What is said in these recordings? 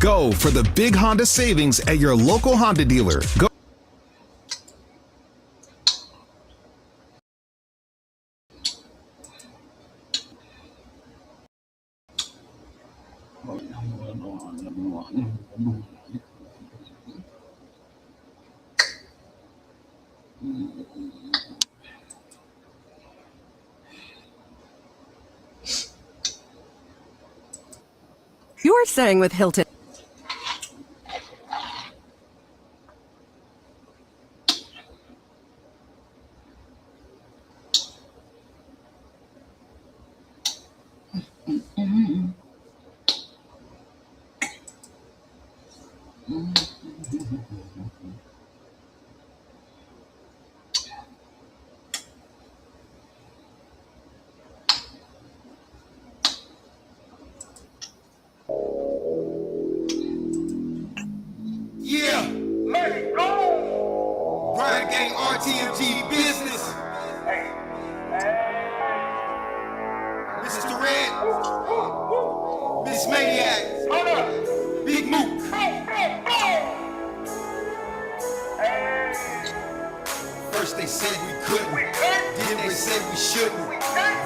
Go for the big Honda savings at your local Honda dealer. Go. You're staying with Hilton. Yeah, let it go. Brian Gang RTMG business. Mr. Red, Miss Maniac, Big Mook. First they said we couldn't, then they said we shouldn't.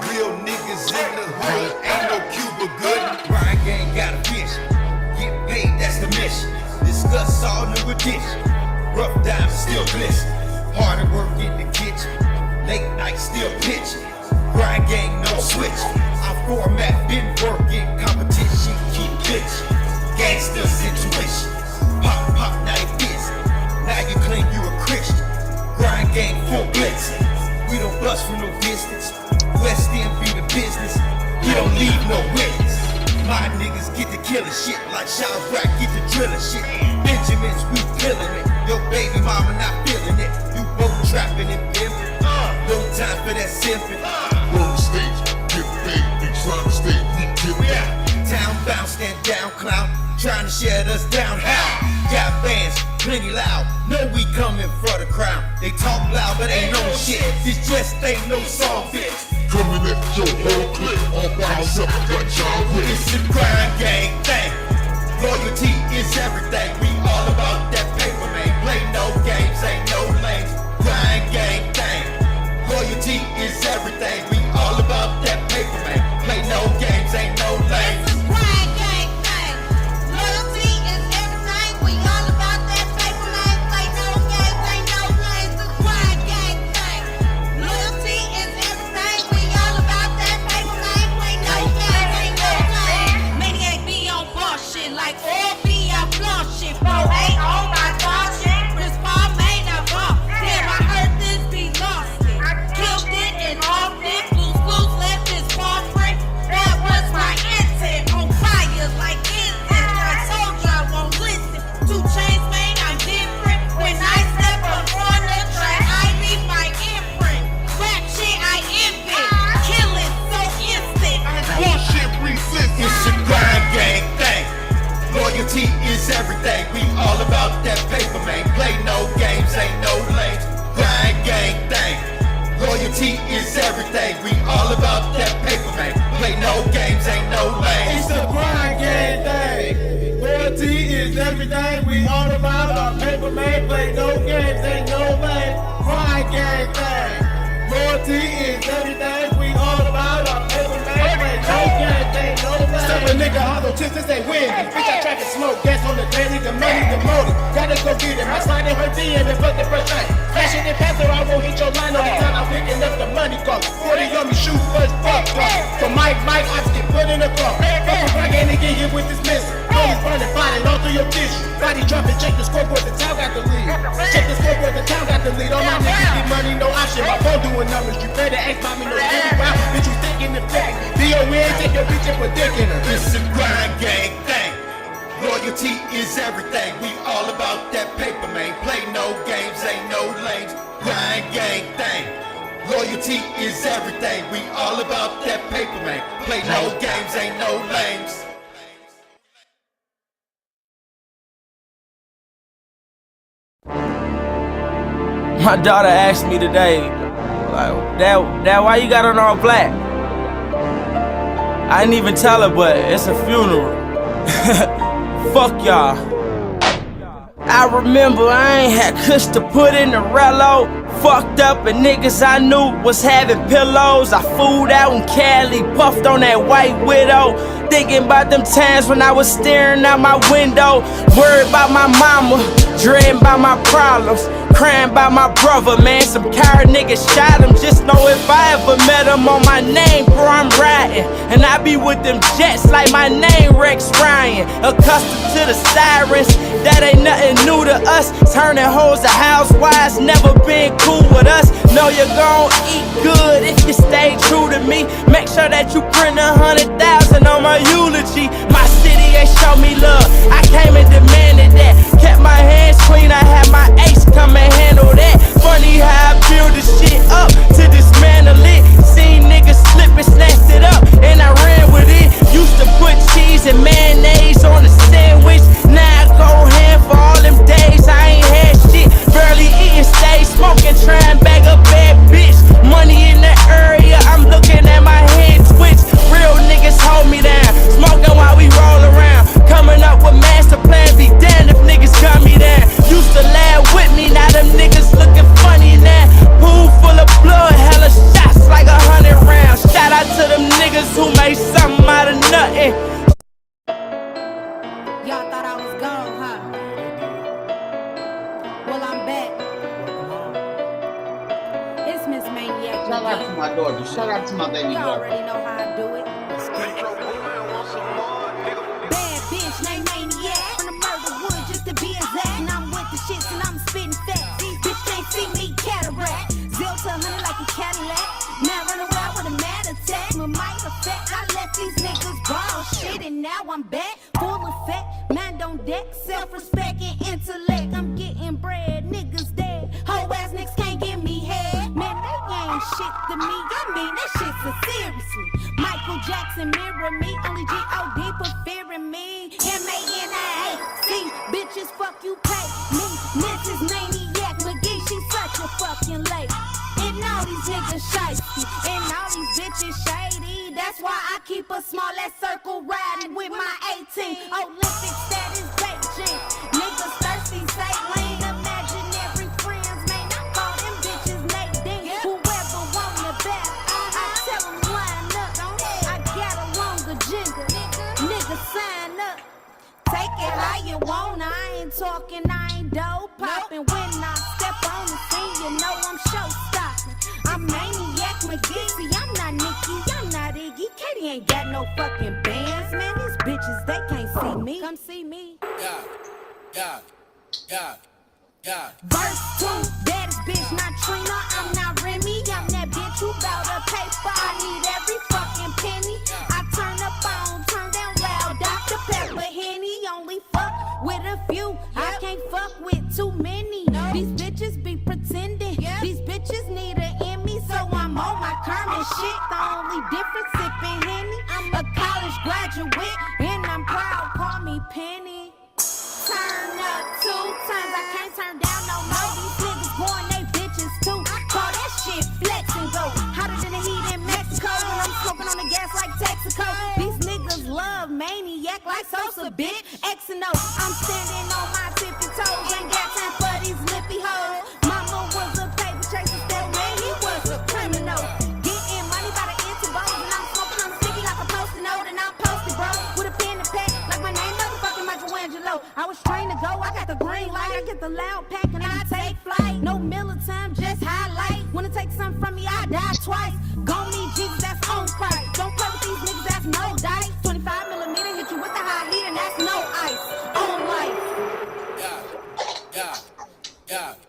Real niggas in the hood, ain't no Cuba good. Brian Gang got a vision, get paid, that's the mission. Discuss all new additions, rough dimes still glisten. Hard at work in the kitchen, late night still pitching. Brian Gang no switching, our format been working. Competition keep bitching, gangster situation. Pop, pop, now you busy, now you claim you a Christian. Grind Gang full blitzing, we don't bust from no distance. West End be the business, we don't leave no witness. My niggas get to killing shit like Sean Brack get to drilling shit. Benjamins, we killing it. Your baby mama not feeling it. You both trapping and pimping. No time for that simping. Roll the stage, get paid, we trying to stay, we killing it. Town bounce, stand down, clown. Trying to shut us down, how? Got bands, plenty loud. Know we coming for the crown. They talk loud, but ain't no shit. This just ain't no song fit. Coming at your whole clique, all by myself, got John Wick. It's a Grind Gang thing. Loyalty is everything. We all about that paper, man. Play no games, ain't no lanes. Grind Gang thing. Loyalty is everything. We all about that paper, man. Play no games, ain't no lanes. It's a Grind Gang thing. Loyalty is everything. We all about that paper, man. Play no games, ain't no lanes. It's a Grind Gang thing. Loyalty is everything. We all about that paper, man. Play no games, ain't no lanes. Maniac be on bullshit like all be out flaw shit. 4-8 on my dog shit. Chris Paul made a ball. Damn, I heard this be lost it. Killed it and off it. Blues left his paw print. That was my intent. On fire like incense. I told you I won't listen. 2 Chainz, man, I'm different. When I step up on the track, I leave my imprint. Rap shit I invent. Kill it so instant. Bullshit resist. It's a Grind Gang thing. Loyalty is everything. We all about that paper, man. Play no games, ain't no lanes. Grind Gang thing. Loyalty is everything. We all about that paper, man. Play no games, ain't no lanes. It's a Grind Gang thing. Loyalty is everything. We all about our paper, man. Play no games, ain't no lane. Grind Gang thing. Loyalty is everything. We all about our paper, man. Play no games, ain't no lane. Step a nigga hollow tips, this ain't windy. Bitch, I track and smoke. Gas on the daily, the money, the motive. Gotta go get it. My slide in her DM and fuck the first night. Flashing and passer, I won't hit your line on the time. I'm picking up the money go. 40 on me, shoot first, fuck. For Mike, I just get put in the car. Fuck a rock and get hit with this missile. Police burning, flying all through your tissue. Body dropping, check the scoreboard, the town got the lead. Check the scoreboard, the town got the lead. All my niggas get money, no option. My phone doing numbers. You better ask mommy, no really wow. Bitch, you thinking the flick. D.O.N. take your bitch and put dick in her. It's a Grind Gang thing. Loyalty is everything. We all about that paper, man. Play no games, ain't no lanes. Grind Gang thing. Loyalty is everything. We all about that paper, man. Play no games, ain't no lanes. My daughter asked me today, like, Dad, why you got on all black? I didn't even tell her, but it's a funeral. Fuck y'all. I remember I ain't had kush to put in the relo. Fucked up and niggas I knew was having pillows. I fooled out in Cali, puffed on that white widow. Thinking about them times when I was staring out my window. Worried about my mama, dreading about my problems. Crying about my brother, man, some coward niggas shot him. Just know if I ever met him on my name, bro, I'm riding. And I be with them jets like my name Rex Ryan. Accustomed to the sirens, that ain't nothing new to us. Turning hoes to housewives, never been cool with us. Know you're gon' eat good if you stay true to me. Make sure that you print 100,000 on my eulogy. My city ain't show me love, I came and demanded that. Kept my hands clean, I had my ace come and handle that. Funny how I build this shit up to dismantle it. Seen niggas slip and snatched it up, and I ran with it. Used to put cheese and mayonnaise on a sandwich. Now I go ham for all them days I ain't had shit. Barely eating, stay smoking, trying bag a bad bitch. Money in the area, I'm looking at my head twitch. Real niggas hold me down, smoking while we roll around. Coming up with master plan, be damned if niggas gun me down. Used to laugh with me, now them niggas looking funny now. Pool full of blood, hella shots like 100 rounds. Shout out to them niggas who made something out of nothing. Y'all thought I was gone, huh? Well, I'm back. It's Miss Maniac. Shout out to my daughter. Shout out to my baby You daughter. already know how I do it. Bad bitch named Maniac. From the murder wood, just to be exact. And I'm with the shits and I'm spitting facts. These bitch can't see me cataract. 0 to 100 like a Cadillac. Now run around with a mad attack. My might effect. I let these niggas ball shit and now I'm back. Full effect. Mind on deck. Self-respect and intellect. I'm getting bread. Niggas dead. Whole ass niggas can't give me head. Man, they ain't shit to me. I mean, that shit's so seriously. Michael Jackson mirror me. Only G.O.D. preferring me. M-A-N-I-A-C. Bitches, fuck you, pay me. Mrs. Maniac McGee, she's such a fucking lady. And all these niggas shiesty. And all these bitches shady. That's why I keep a small ass circle riding with my 18. Olympic status Beijing. Niggas thirsty, say lean. Imaginary friends, man. I call them bitches Nadine. Whoever want the best, I tell them line up. I got a long agenda. Niggas sign up. Take it how you want. I ain't talking, I ain't dope popping. When I step on the scene, you know I'm show-stopping. I'm Maniac McGee. See, I'm not Nicki, I'm not Iggy. Katie ain't got no fucking bands, man. These bitches, they can't see me. Come see me. Verse 2, baddest bitch, not Trina. I'm not Remy. I'm that bitch who bout a paper. I need every fucking penny. I turn up on, turn down loud. Dr. Pepper, Henny. Only fuck with a few. I can't fuck with too many. These bitches be pretending. These bitches need an Emmy, so I'm on my Kermit shit. The only difference sipping Henny. I'm a college graduate, and I'm proud. Call me Penny. Turn up 2 times, I can't turn down no more. These niggas going they bitches too. Call that shit flex and go. Hotter than the heat in Mexico. When I'm smoking on the gas like Texaco. These niggas love Maniac like Sosa, bitch. X and O, I'm standing on my tippy toes. Ain't got time for these lippy hoes. Mama was a paper chaser, still man, he was a criminal. Getting money by the intervals, and I'm smoking on sticky like a post-it note, and I'm posted, bro. With a pen and pad, like my name motherfucking Michelangelo. I was trained to go, I got the green light, I get the loud pack and I take flight. No Miller time, just highlight. Wanna take something from me, I die twice. Gon' need Jesus, that's on Christ. Don't play with these niggas, that's no dice. 25 millimeter, hit you with the high heat and that's no ice. On life.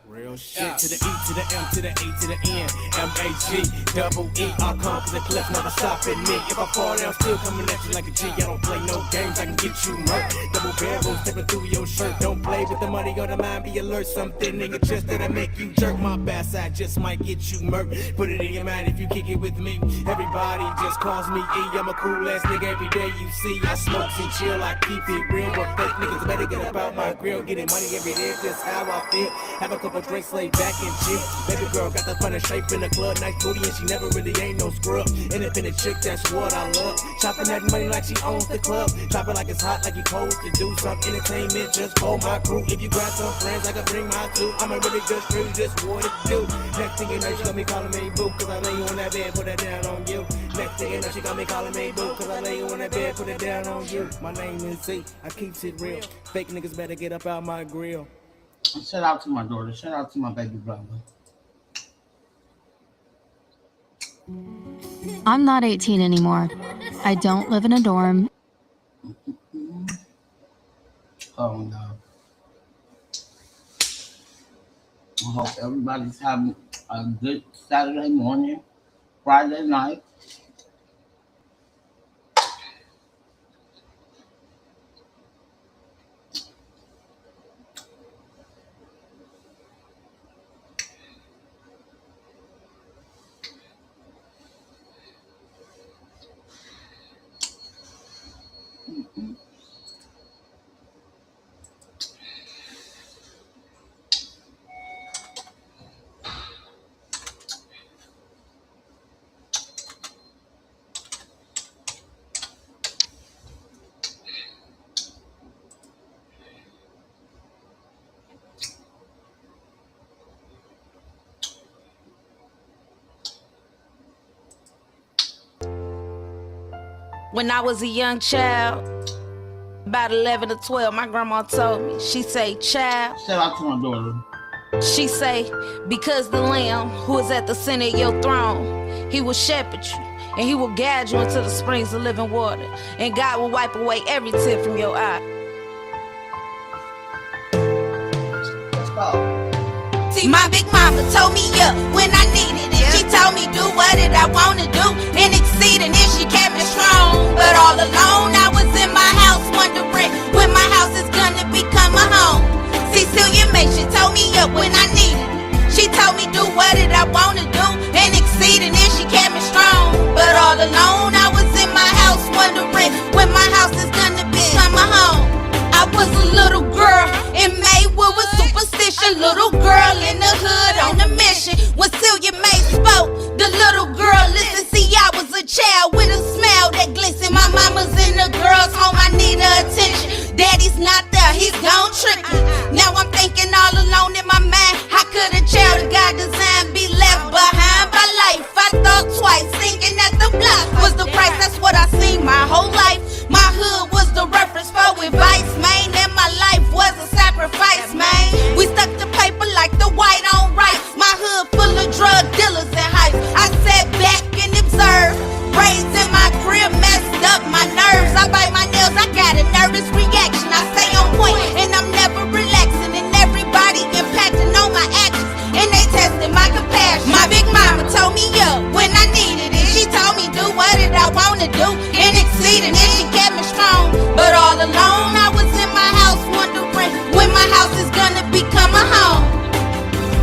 Real shit to the E to the M to the A to the N. M-A-G, double E. I'll conquer the cliff, never stopping me. If I fall down, still coming at you like a G. I don't play no games, I can get you murked. Double barrel stepping through your shirt. Don't play with the money on the mind, be alert. Something in your chest that'll make you jerk. My bad side just might get you murked. Put it in your mind if you kick it with me. Everybody just calls me E. I'm a cool ass nigga every day you see. I smoke and chill, I keep it real. But fake niggas better get about my grill. Getting money every day, that's how I feel. Have a couple drinks, lay back and chill. Baby girl got the funny shape in the club, nice booty, and she never really ain't no scrub. Independent chick, that's what I love. Chopping that money like she owns the club. Chop it like it's hot, like you cold to do some entertainment. Just call my crew. If you got some friends, I can bring my two. I'm a really good crew, just what it do. Next thing you know, she got me calling me boo, cause I lay you on that bed, put that down on you. Next thing you know, she got me calling me boo, cause I lay you on that bed, put it down on you. My name is Z, I keeps it real. Fake niggas better get up out my grill. Shout out to my daughter. Shout out to my baby brother. I'm not 18 anymore. I don't live in a dorm. Oh no. I hope everybody's having a good Saturday morning, Friday night. When I was a young child, about 11 or 12, my grandma told me, she say, child, Shout out to my daughter. she say, because the Lamb who is at the center of your throne, he will shepherd you, and he will guide you into the springs of living water, and God will wipe away every tear from your eye. Let's go. See, my big mama told me up when I needed it. She told me do what it I wanna do and exceed, and then she kept me strong. But all alone I was in my house wondering when my house is gonna become a home. Cecilia May, she told me up when I needed it. She told me do what it I wanna do and exceed, and then she kept me strong. But all alone I was in my house wondering when my house is gonna become a home. I was a little girl in Maywood with superstition, little girl in the hood on a mission. When Celia May spoke, the little girl listened. See, I was a child with a smile that glistened. My mama's in the girls' home, I need her attention. Daddy's not there, he's gone tripping. Now I'm thinking all alone in my mind, how could a child of God designed be left behind by life? I thought twice, thinking that the block was the price. That's what I seen my whole life. My hood was the reference for advice, man, and my life was a sacrifice, man. We stuck to paper like the white on rice. My hood full of drug dealers and hype. I sat back and observed. Braids in my crib messed up my nerves. I bite my nails, I got a nervous reaction. I stay on point and I'm never relaxing, and everybody impacting on my actions, and they testing my compassion. My big mama told me up when I needed it. She told me do what it I wanna do and exceed, and then she kept me strong. But all alone I was in my house wondering when my house is gonna become a home.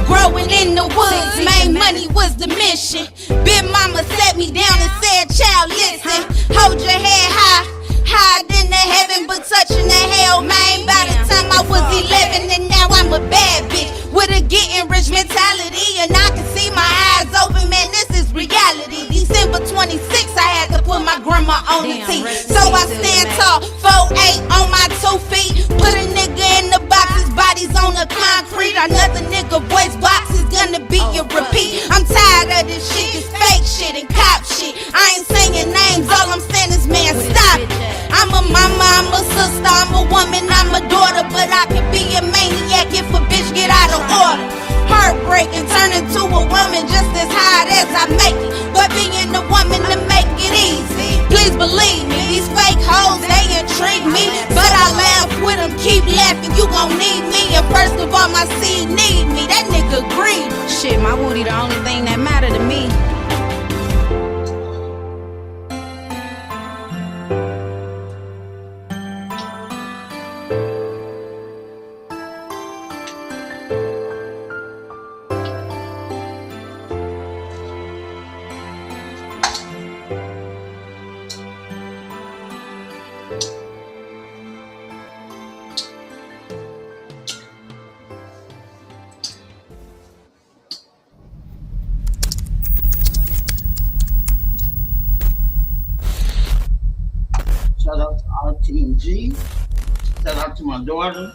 Growing in the woods, main money was the mission. Big mama sat me down and said, child, listen, hold your head high, higher than the heaven, but touching the hell, man. By the time I was 11, and now I'm a bad bitch with a getting rich mentality, and I can see my eyes open, man, this is reality. December 26th, I had to put my grandma on the tee, so I stand tall, 4'8" on my 2 feet. Put a nigga in the box, his body's on the concrete. Another nigga voice box is gonna be a repeat. I'm tired of this shit, this fake shit and cop shit. I ain't saying names, all I'm saying is, man, stop it. I'm a mama, I'm a sister, I'm a woman, I'm a daughter, but I can be a maniac if a bitch get out of order. Heartbreak and turn into a woman just as hard as I make it, but being a woman to make it easy. Please believe me, these fake hoes, they intrigue me, but I laugh with them, keep laughing, you gon' need me. And first of all, my seed need me, that nigga greedy. Shit, my woody the only thing that matter to me. RTMG. Shout out to my daughter.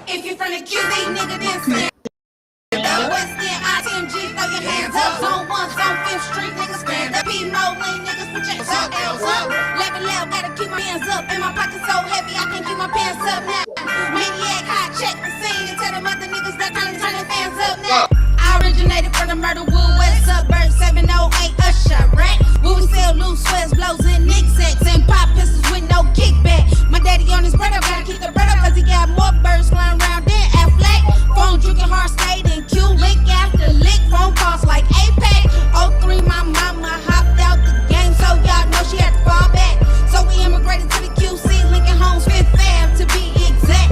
If you're from the QB, nigga, then stand up. West End, ITMG, throw your hands up. Zone 1, Zone 5th Street, niggas stand up. P-Mo, lean, niggas put your L's up. Level loud, gotta keep my hands up. And my pocket so heavy, I can't keep my pants up now. Maniac, high, check the scene. And tell them other niggas that turn their fans up now. I originated from the Myrtlewood, West Suburb, 708 Usher, right? Where we sell loose sweats, blows, and knickknacks, and pop pistols with no kickback. My daddy on his bread up, gotta keep the bread up, cause he got more birds flying around than Affleck. Phone drinking hard state and Q lick after lick. Phone calls like APAC. 03, my mama hopped out the game, so y'all know she had to fall back. So we immigrated to the QC, Lincoln Homes, 5th Ave to be exact.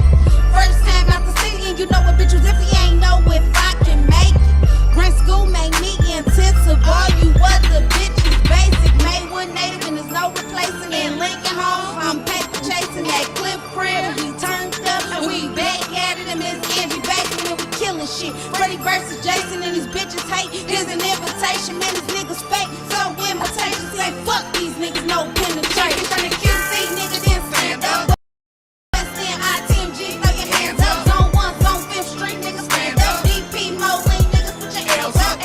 First time out the city, and you know what bitch was if he ain't know if I can make it. Grant school made me intensive. All you other bitches basic. Made one native and there's no replacing. In Lincoln Homes, I'm paper chasing that clip print. We turned up and we back at it. And Miss Angie Basin and we killing shit. Freddy versus Jason and his bitches hate. Here's an invitation, man, these niggas fake. So imitation, say fuck these niggas, no penetration. From the QC, nigga, then stand up. West End, ITMG, throw your hands up. Zone 1, Zone 5th Street, niggas stand up. DP, Mo, lean, niggas put your L's up.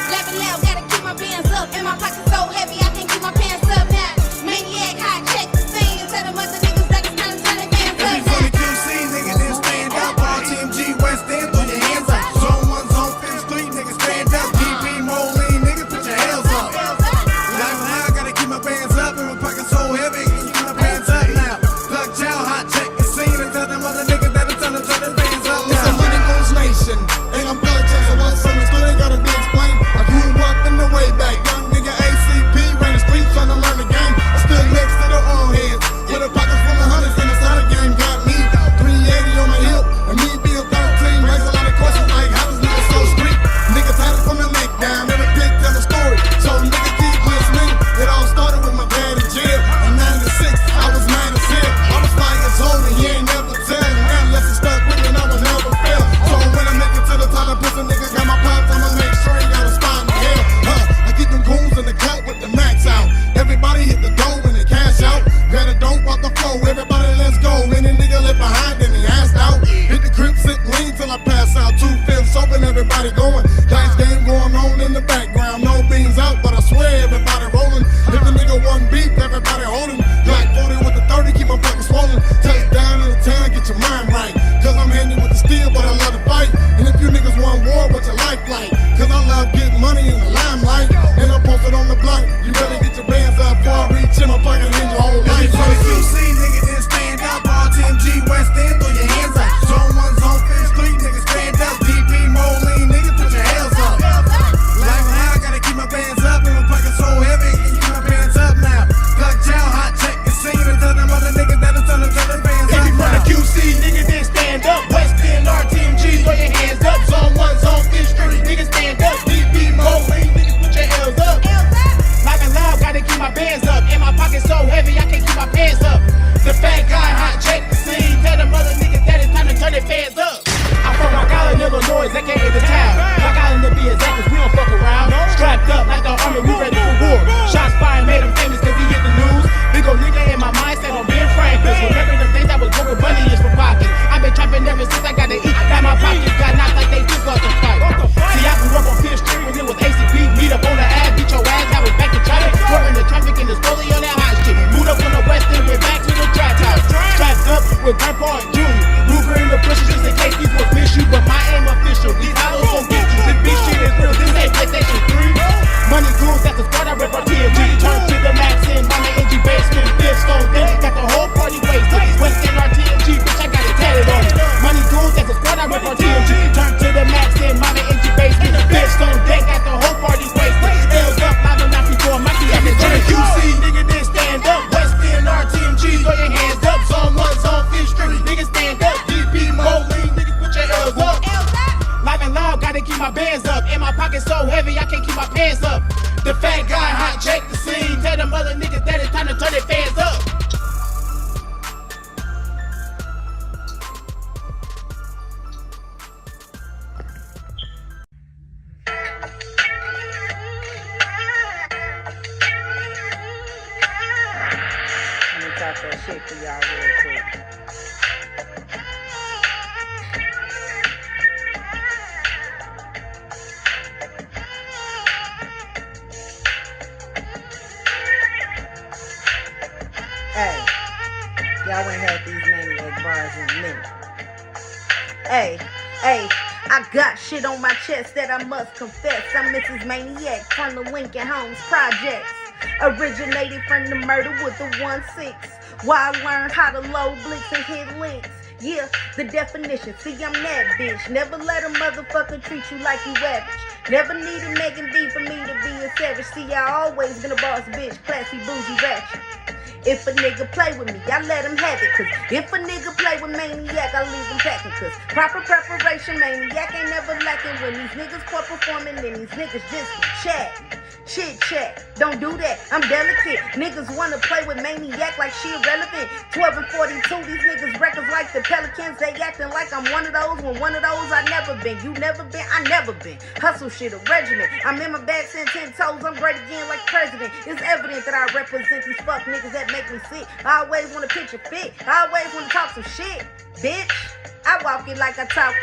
Level loud, gotta keep my bands up. And my pocket so heavy, I can't keep my pants up now. Maniac, high, check the scene. And tell them other niggas that it's time to turn their fans up now. From the QC, nigga, then stand up. RTMG, West End, throw your hands up. Zone 1, Zone 5th Street, nigga, stand up. DP, Mo, lean, nigga, put your L's up. Life high, gotta keep my bands up. And my pocket so heavy, can't keep my pants up now. Plug chow, hot, check the scene. And tell them other niggas that it's time to turn their fans up now. It's a money goes nation. And I'm plug chow, so what's understood ain't gotta be explained. I grew up in the way back. Young nigga ACP, ran the streets trying to learn the game. I stood next to the old heads. With a pocket full of hundreds and the side of game got me. 380 on my hip. And me being 13, raise a lot of questions like how does nigga so street? Nigga tired from the neck down. Every pig tell a story. So nigga keep listening. It all started with my dad in jail. In 96, I was mad as hell. I was 5 years old and he ain't never tell. Unless he stuck with me and I was never fail. So when I make it to the top, I put some niggas got my pops. I'ma make sure he got a spot in hell. I keep them goons in the cut with the max out. Everybody hit the dough when they cash out. Grab a dope off the floor. Everybody let's go. Any nigga left behind then he asked out. Hit the crib, sit lean till I pass out. 2/5 open, everybody going. Dice game going on in the background. No beans out, but I swear everybody rolling. If the nigga one beat, everybody holding. Black 40 with the 30, keep my pocket swollen. Touchdown in the town, get your mind right. Cause I'm handy with the steel, but I love to fight. And if you niggas want war, what's your life like? Cause I love getting money in the limelight. And I posted on the block. You better get your bands up before I reach in my pocket in your whole life. From the QC, nigga, then stand up. RTMG, West End, throw your hands up. Zone 1, Zone 5th Street, nigga, stand up. DP, Mo, lean, nigga, put your L's up. Life high, gotta keep my bands up. And my pocket so heavy, can keep my pants up now. Plug chow, hot, check the scene. And tell them other niggas that it's time to turn their bands up. If you from the QC, nigga, then stand up. West End, RTMG, throw your hands up. Zone 1, Zone 5th Street, nigga, stand up. DP, Mo, lean, nigga, put your L's up. Life and loud, gotta keep my bands up. And my pocket so heavy, I can't keep my pants up. The fat guy, hot, check the scene. Tell them other niggas that it's time to turn their fans up. I'm from Rock Island, Illinois, aka the town. Rock Island to be exact, cause we don't fuck around. Strapped up like the army, we ready for war. Shots fired, made him famous cause he hit the news. Big ol' nigga in my mindset on being frank. Remember the days I was broken bunny is for pocket. I've been trapping ever since I got to eat. Now my pockets got knocked like they just lost a fight. See, I grew up on 5th Street when it was ACP. Meet up on the ad, beat your ass, now we back to traffic. Swerving the traffic and the stoley on that hot shit. Moved up on the west end, went back to the trap house. Strapped up with Grandpa and Junior. Ruger in the bushes just in case these was miss you. But my aim official, these hollows gon' get you. This bitch shit is real, this ain't PlayStation 3. Money goons, that's the squad I rep our TMG. Turn to the max in, mama NG basement. Fifth stone, then got the whole party wasted. West End RTMG, bitch, I got it tatted on me. Money goons, that's the squad I rep our TMG. Turn to the max in, mama NG basement. Fifth stone, then got the whole party wasted. L's up, live and not before my key. From the QC, nigga, then stand up. West End RTMG, throw your hands up. Zone 1, Zone 5th Street, nigga, stand up. DP, Mo, lean, nigga, put your L's up. Live and loud, gotta keep my bands up. And my pocket so heavy, I can't keep my pants up. The fat guy, hot, check the scene. Tell them other niggas that it's time to turn their fans up. for y'all real quick. Hey, y'all ain't had these maniac bars in a minute. Hey, I got shit on my chest that I must confess. I'm Mrs. Maniac from the Lincoln Homes Projects. Originated from the murder with the 1-6. Why I learned how to load blicks and hit links. Yeah, the definition. See, I'm that bitch. Never let a motherfucker treat you like you average. Never needed Megan B for me to be a savage. See, I always been a boss bitch, classy, bougie, ratchet. If a nigga play with me, I let him have it. Cause if a nigga play with Maniac, I leave him packing. Cause proper preparation, Maniac ain't never lacking. When these niggas poor performing, then these niggas just be chatting. Chit chat, don't do that, I'm delicate. Niggas wanna play with Maniac like she irrelevant. 12 and 42, these niggas records like the Pelicans. They acting like I'm one of those, when one of those I never been. You never been, I never been. Hustle shit, a regiment. I'm in my bag, 10 toes, I'm great again like president. It's evident that I represent these fuck niggas that make me sick. I always wanna picture fit, I always wanna talk some shit, bitch. I walk it like I talk.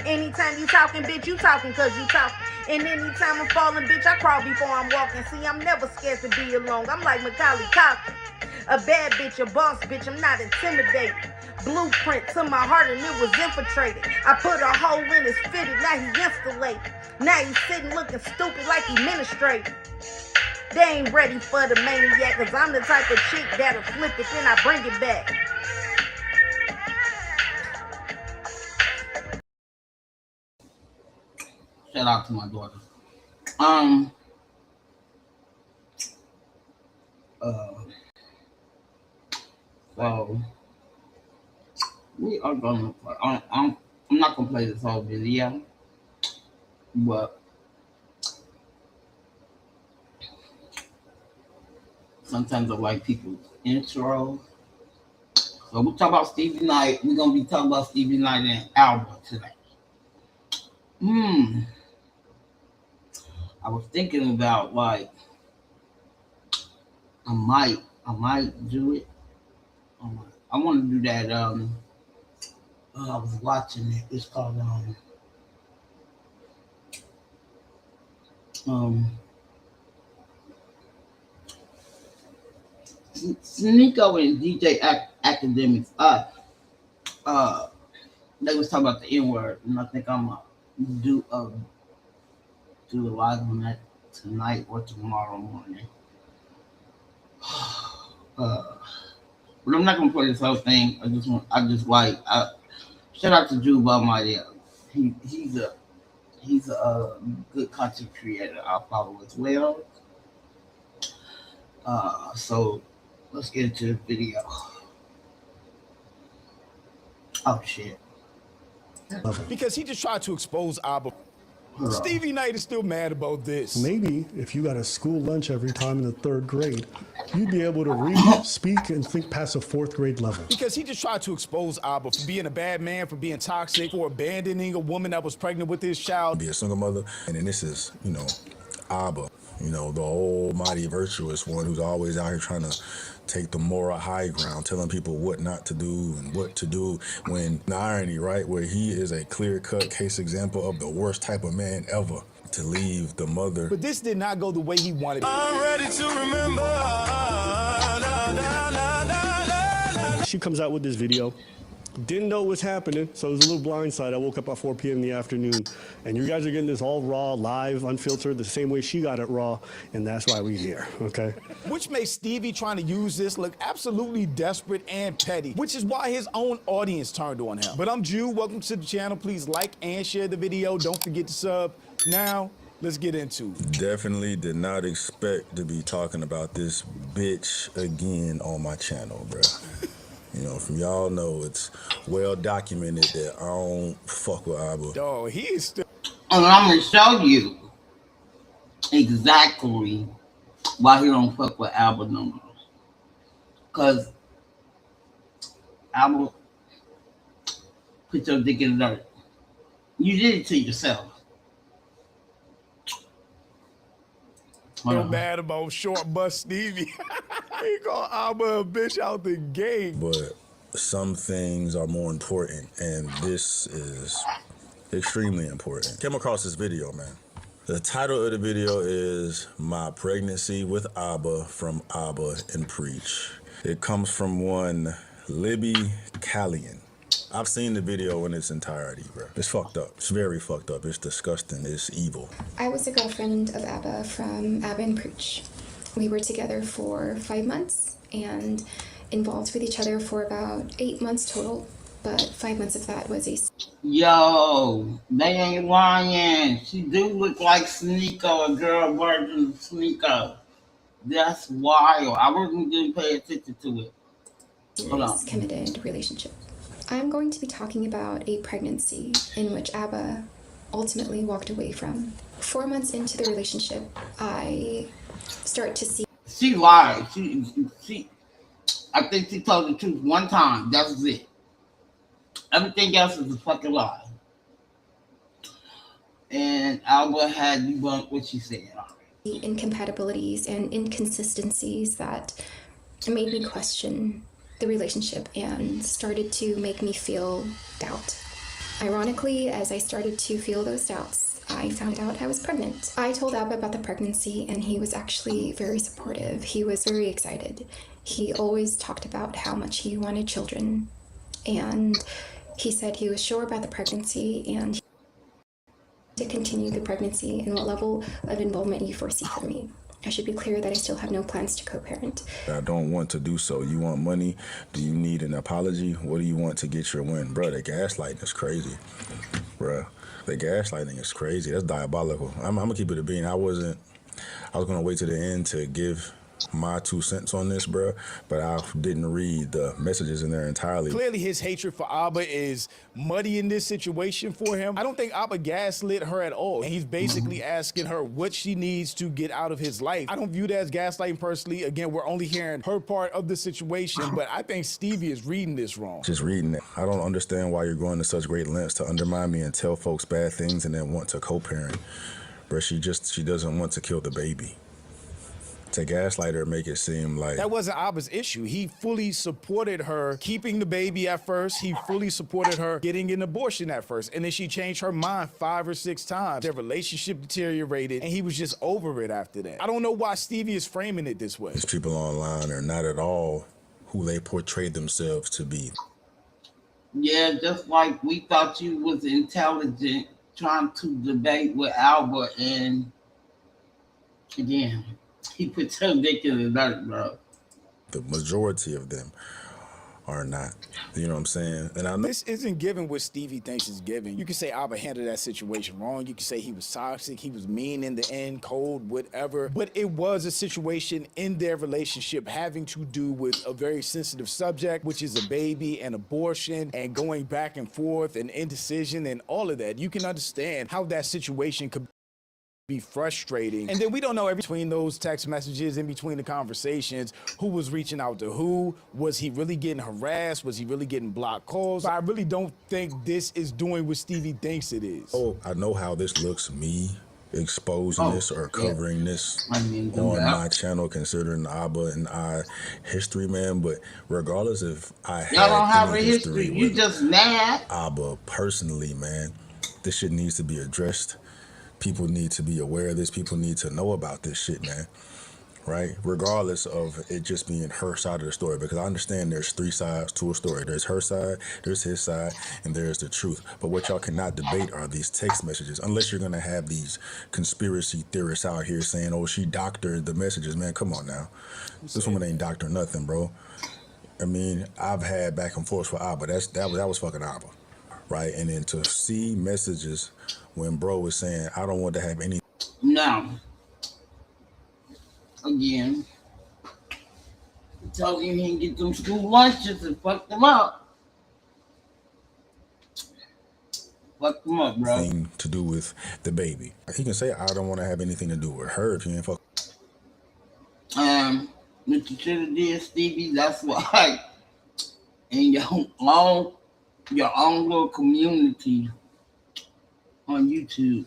Anytime you talking, bitch, you talking cause you talking. And anytime I'm falling, bitch, I crawl before I'm walking. See, I'm never scared to be alone. I'm like Macaulay Culkin. A bad bitch, a boss bitch, I'm not intimidated. Blueprint to my heart and it was infiltrated. I put a hole in his fitted, now he installated. Now he's sitting looking stupid like he ministrated. They ain't ready for the Maniac, cause I'm the type of chick that'll flip it, then I bring it back. Shout out to my daughter. So we are gonna play. I'm not gonna play this whole video, but sometimes I like people's intros. So we talk about Stevie Knight. We're gonna be talking about Stevie Knight and Albert today. I was thinking about like I might do it. I want to do that. I was watching it. It's called Sneeko and DJ Academics. They was talking about the N-word, and I think I'm gonna do a live on that tonight or tomorrow morning. But I'm not gonna play this whole thing. Shout out to Drew Bumaya. He's a good content creator I follow as well. So let's get into the video. Oh shit. Because he just tried to expose Abba. Stevie Knight is still mad about this. Maybe if you got a school lunch every time in the 3rd grade, you'd be able to read, speak, and think past a 4th grade level. Because he just tried to expose Abba for being a bad man, for being toxic, for abandoning a woman that was pregnant with his child. Be a single mother, and then this is, Abba, the almighty virtuous one who's always out here trying to take the moral high ground, telling people what not to do and what to do, when the irony, right, where he is a clear-cut case example of the worst type of man ever to leave the mother. But this did not go the way he wanted. I'm ready to remember. She comes out with this video. Didn't know what was happening, so it was a little blindside. I woke up at 4 p.m. in the afternoon, and you guys are getting this all raw, live, unfiltered, the same way she got it raw, and that's why we're here, okay? Which makes Stevie trying to use this look absolutely desperate and petty, which is why his own audience turned on him. But I'm Jew, welcome to the channel. Please like and share the video. Don't forget to sub. Now, let's get into it. Definitely did not expect to be talking about this bitch again on my channel, bro. From y'all know, it's well documented that I don't fuck with Abba. Dog, he is still. And I'm gonna show you exactly why he don't fuck with Abba no more. Cause Abba put your dick in the dirt. You did it to yourself. So mad about short bus Stevie. He called Abba a bitch out the gate. But some things are more important, and this is extremely important. Came across this video, man. The title of the video is My Pregnancy with Abba from Abba and Preach. It comes from one Libby Callion. I've seen the video in its entirety, bro. It's fucked up. It's very fucked up. It's disgusting. It's evil. I was a girlfriend of Abba from Abba and Preach. We were together for 5 months and involved with each other for about 8 months total, but 5 months of that was a... Yo, they ain't lying. She do look like Sneeko, a girl version of Sneeko. That's wild. I wasn't gonna pay attention to it. Hold on. Committed relationship. I'm going to be talking about a pregnancy in which Abba ultimately walked away from. 4 months into the relationship, I start to see... She lied. She I think she told the truth one time. That was it. Everything else is a fucking lie. And Alba had debunked what she said. Incompatibilities and inconsistencies that made me question the relationship and started to make me feel doubt. Ironically, as I started to feel those doubts, I found out I was pregnant. I told Abba about the pregnancy and he was actually very supportive. He was very excited. He always talked about how much he wanted children, and he said he was sure about the pregnancy and to continue the pregnancy and what level of involvement you foresee for me. I should be clear that I still have no plans to co-parent. I don't want to do so. You want money? Do you need an apology? What do you want to get your win? Bro, the gaslighting is crazy. Bro, the gaslighting is crazy. That's diabolical. I'm going to keep it a bean. I was going to wait to the end to give my 2 cents on this, bro, but I didn't read the messages in there entirely. Clearly his hatred for Abba is muddying this situation for him. I don't think Abba gaslit her at all. And he's basically asking her what she needs to get out of his life. I don't view that as gaslighting personally. Again, we're only hearing her part of the situation, but I think Stevie is reading this wrong. Just reading it. I don't understand why you're going to such great lengths to undermine me and tell folks bad things and then want to co-parent. Bro, she doesn't want to kill the baby. To gaslight her, make it seem like that wasn't Abba's issue. He fully supported her keeping the baby at first. He fully supported her getting an abortion at first. And then she changed her mind 5 or 6 times. Their relationship deteriorated and he was just over it after that. I don't know why Stevie is framing it this way. These people online are not at all who they portray themselves to be. Yeah, just like we thought you was intelligent trying to debate with Albert, and again, he put your dick in the dirt, bro. The majority of them are not. You know what I'm saying? And I know this isn't giving what Stevie thinks is giving. You can say Abba handled that situation wrong. You can say he was toxic, he was mean in the end, cold, whatever. But it was a situation in their relationship having to do with a very sensitive subject, which is a baby and abortion and going back and forth and indecision and all of that. You can understand how that situation could be frustrating. And then we don't know between those text messages, in between the conversations, who was reaching out to who. Was he really getting harassed? Was he really getting blocked calls? I really don't think this is doing what Stevie thinks it is. Oh, I know how this looks, me exposing this or covering this on my channel, considering Abba and I history, man. But regardless if I had y'all don't have a history, you just mad. Abba personally, man, this shit needs to be addressed. People need to be aware of this. People need to know about this shit, man. Right? Regardless of it just being her side of the story, because I understand there's 3 sides to a story. There's her side, there's his side, and there's the truth. But what y'all cannot debate are these text messages, unless you're gonna have these conspiracy theorists out here saying, oh, she doctored the messages. Man, come on now. This woman ain't doctoring nothing, bro. I mean, I've had back and forth with Abba. That was fucking Abba. Right? And then to see messages when bro was saying, I don't want to have any. Now, again, he told him he can get them school lunches and fuck them up. Fuck them up, bro. Thing to do with the baby. He can say, I don't want to have anything to do with her if you ain't fuck. What you should have did, Stevie, that's why in your own little community on YouTube,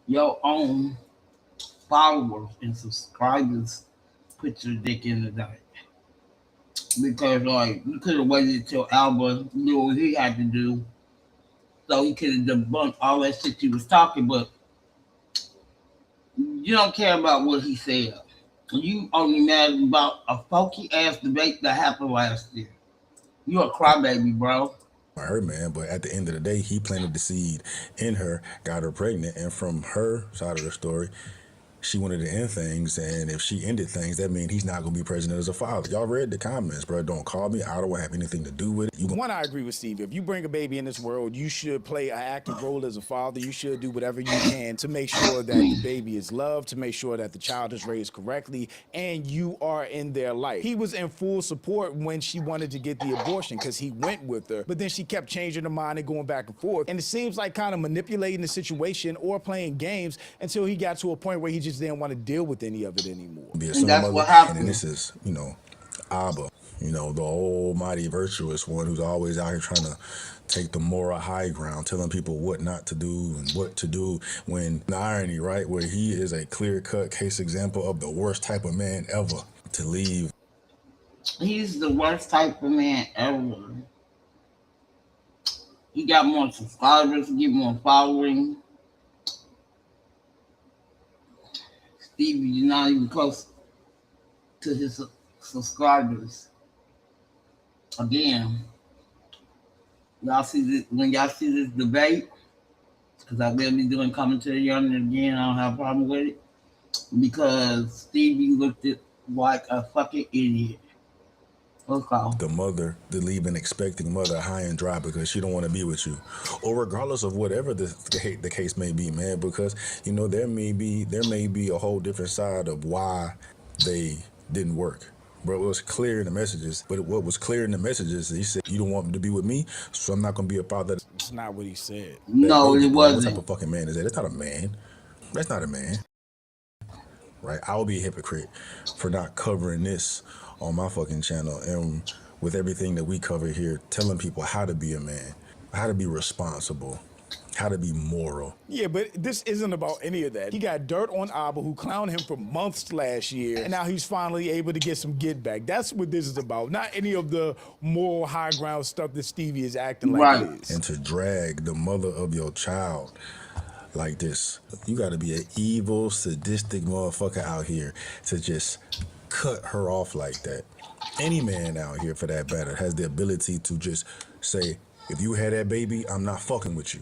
your own followers and subscribers put your dick in the dirt. Because like you could have waited till Alba knew what he had to do, so he could have debunked all that shit you was talking. But you don't care about what he said. You only mad about a funky ass debate that happened last year. You a crybaby, bro. Her man, but at the end of the day, he planted the seed in her, got her pregnant, and from her side of the story, she wanted to end things, and if she ended things, that means he's not gonna be president as a father. Y'all read the comments, bro. Don't call me. I don't have anything to do with it. One, I agree with Steve. If you bring a baby in this world, you should play an active role as a father. You should do whatever you can to make sure that the baby is loved, to make sure that the child is raised correctly, and you are in their life. He was in full support when she wanted to get the abortion because he went with her, but then she kept changing her mind and going back and forth. And it seems like kind of manipulating the situation or playing games until he got to a point where he just didn't want to deal with any of it anymore. And that's what happened. And this is, Abba, the almighty virtuous one who's always out here trying to take the moral high ground, telling people what not to do and what to do, when the irony, right, where he is a clear-cut case example of the worst type of man ever to leave. He's the worst type of man ever. He got more subscribers, get more following. Stevie, you're not even close to his subscribers. Again, y'all see this when y'all see this debate, because I will be doing commentary on it again. I don't have a problem with it because Stevie looked at like a fucking idiot. Okay. The mother, the leaving expecting mother high and dry because she don't want to be with you, or regardless of whatever the case may be, man. Because there may be a whole different side of why they didn't work. But it was clear in the messages. But what was clear in the messages, he said, "You don't want to be with me, so I'm not gonna be a father." It's not what he said. No, it wasn't. What type of fucking man is that? That's not a man. That's not a man. Right? I will be a hypocrite for not covering this on my fucking channel and with everything that we cover here, telling people how to be a man, how to be responsible, how to be moral. Yeah, but this isn't about any of that. He got dirt on Abba, who clowned him for months last year, and now he's finally able to get some get back. That's what this is about, not any of the moral high ground stuff that Stevie is acting like it is. And to drag the mother of your child like this, you gotta be an evil, sadistic motherfucker out here to just cut her off like that. Any man out here, for that matter, has the ability to just say, if you had that baby, I'm not fucking with you.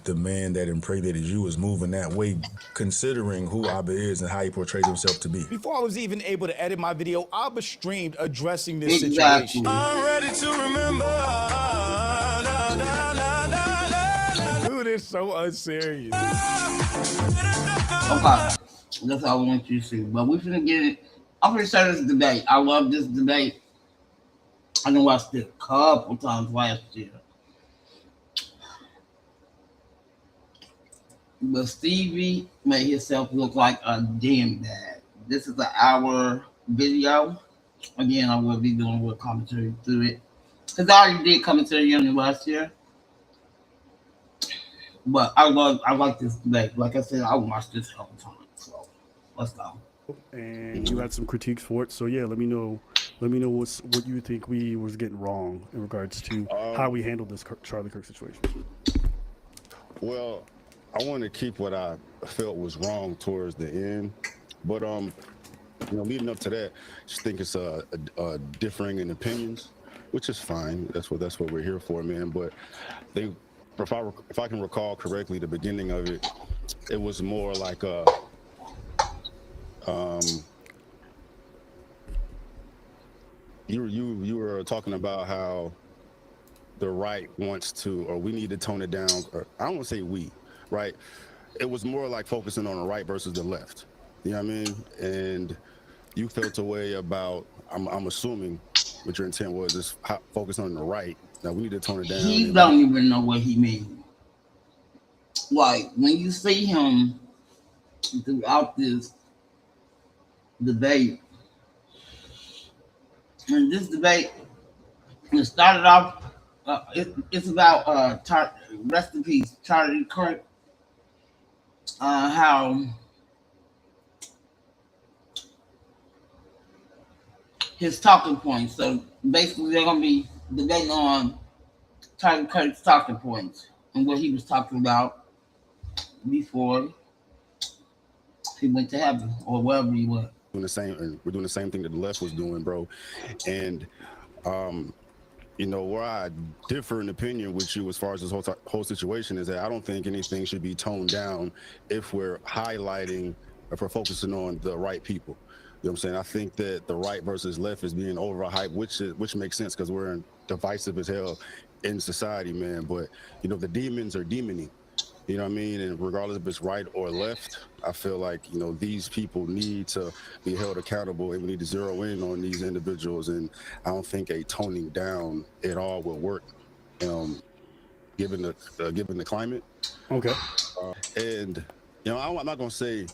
The man that impregnated you is moving that way, considering who Abba is and how he portrays himself to be. Before I was even able to edit my video, Abba streamed addressing this situation. I'm ready to remember. Dude, it's so unserious. Okay, that's all I want you to see. But we're finna get it. I'm gonna start this debate. I love this debate. I done watched it a couple times last year. But Stevie made himself look like a damn bad. This is an hour video. Again, I will be doing a little commentary through it. Because I already did commentary on it last year. But I like this debate. Like I said, I watched this whole time. So let's go. And you had some critiques for it, so yeah, let me know what you think we was getting wrong in regards to how we handled this Charlie Kirk situation. Well, I want to keep what I felt was wrong towards the end, but leading up to that, just think it's differing in opinions, which is fine. That's what we're here for, man. But if I can recall correctly, the beginning of it, it was more like you were talking about how the right wants to, or we need to tone it down, or I don't want to say we, right? It was more like focusing on the right versus the left. You know what I mean? And you felt a way about, I'm assuming what your intent was, is focus on the right. Now we need to tone it down. He don't even know what he means. Like, when you see him throughout this debate, and this debate, it started off, it's about, rest in peace, Charlie Kirk, how his talking points. So basically, they're gonna be debating on Charlie Kirk's talking points and what he was talking about before he went to heaven or wherever he went. Doing the same, we're doing the same thing that the left was doing, bro. And you know, where I differ in opinion with you as far as this whole situation is that I don't think anything should be toned down if we're highlighting, if we're focusing on the right people. You know what I'm saying? I think that the right versus left is being overhyped, which makes sense because we're divisive as hell in society, man. But you know, the demons are demoning. You know what I mean? And regardless if it's right or left, I feel like, you know, these people need to be held accountable and we need to zero in on these individuals. And I don't think a toning down at all will work, given the climate. Okay. And, you know, I'm not going to say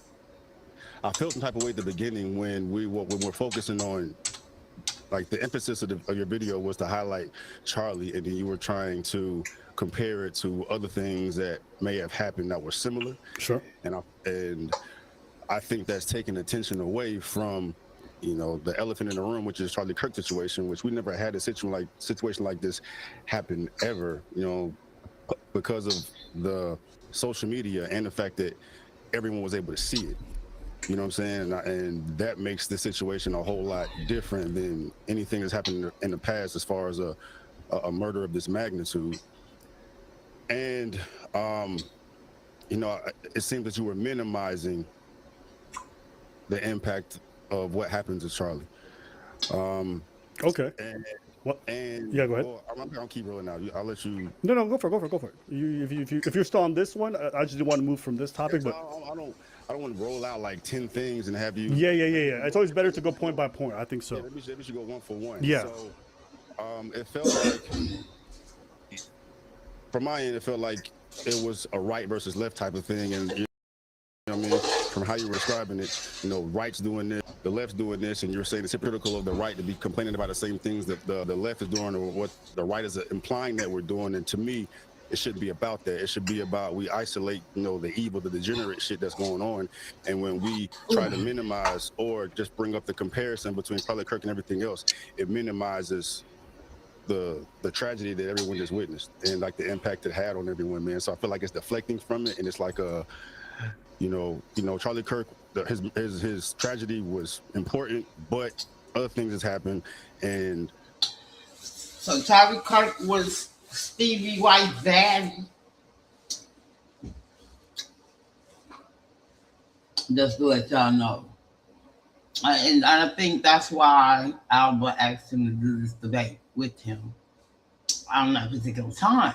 I felt some type of way at the beginning when we're focusing on, like, the emphasis of your video was to highlight Charlie, and then you were trying to compare it to other things that may have happened that were similar. Sure. And I think that's taking attention away from, you know, the elephant in the room, which is Charlie Kirk situation, which we never had a situation like this happen ever, you know, because of the social media and the fact that everyone was able to see it. You know what I'm saying? And that makes the situation a whole lot different than anything that's happened in the past as far as a murder of this magnitude. And, you know, it seems that you were minimizing the impact of what happened to Charlie. Okay. Yeah, go ahead. Well, I'm gonna keep rolling now. I'll let you. No, go for it. If you're still on this one, I just didn't want to move from this topic, but I don't want to roll out like 10 things and have you. Yeah. It's always better to go point by point. I think so. Yeah, maybe we should go one for one. Yeah. So, it felt like, from my end, it felt like it was a right versus left type of thing, and you know what I mean, from how you were describing it, you know, right's doing this, the left's doing this, and you're saying it's hypocritical of the right to be complaining about the same things that the left is doing, or what the right is implying that we're doing. And to me, it shouldn't be about that. It should be about, we isolate, you know, the evil, the degenerate shit that's going on. And when we try to minimize or just bring up the comparison between Charlie Kirk and everything else, it minimizes the tragedy that everyone just witnessed and like the impact it had on everyone, man. So I feel like it's deflecting from it, and it's like you know, Charlie Kirk, his tragedy was important, but other things has happened. And so Charlie Kirk was Stevie White's dad. Just to let y'all know. And I think that's why Albert asked him to do this debate with him on that particular time.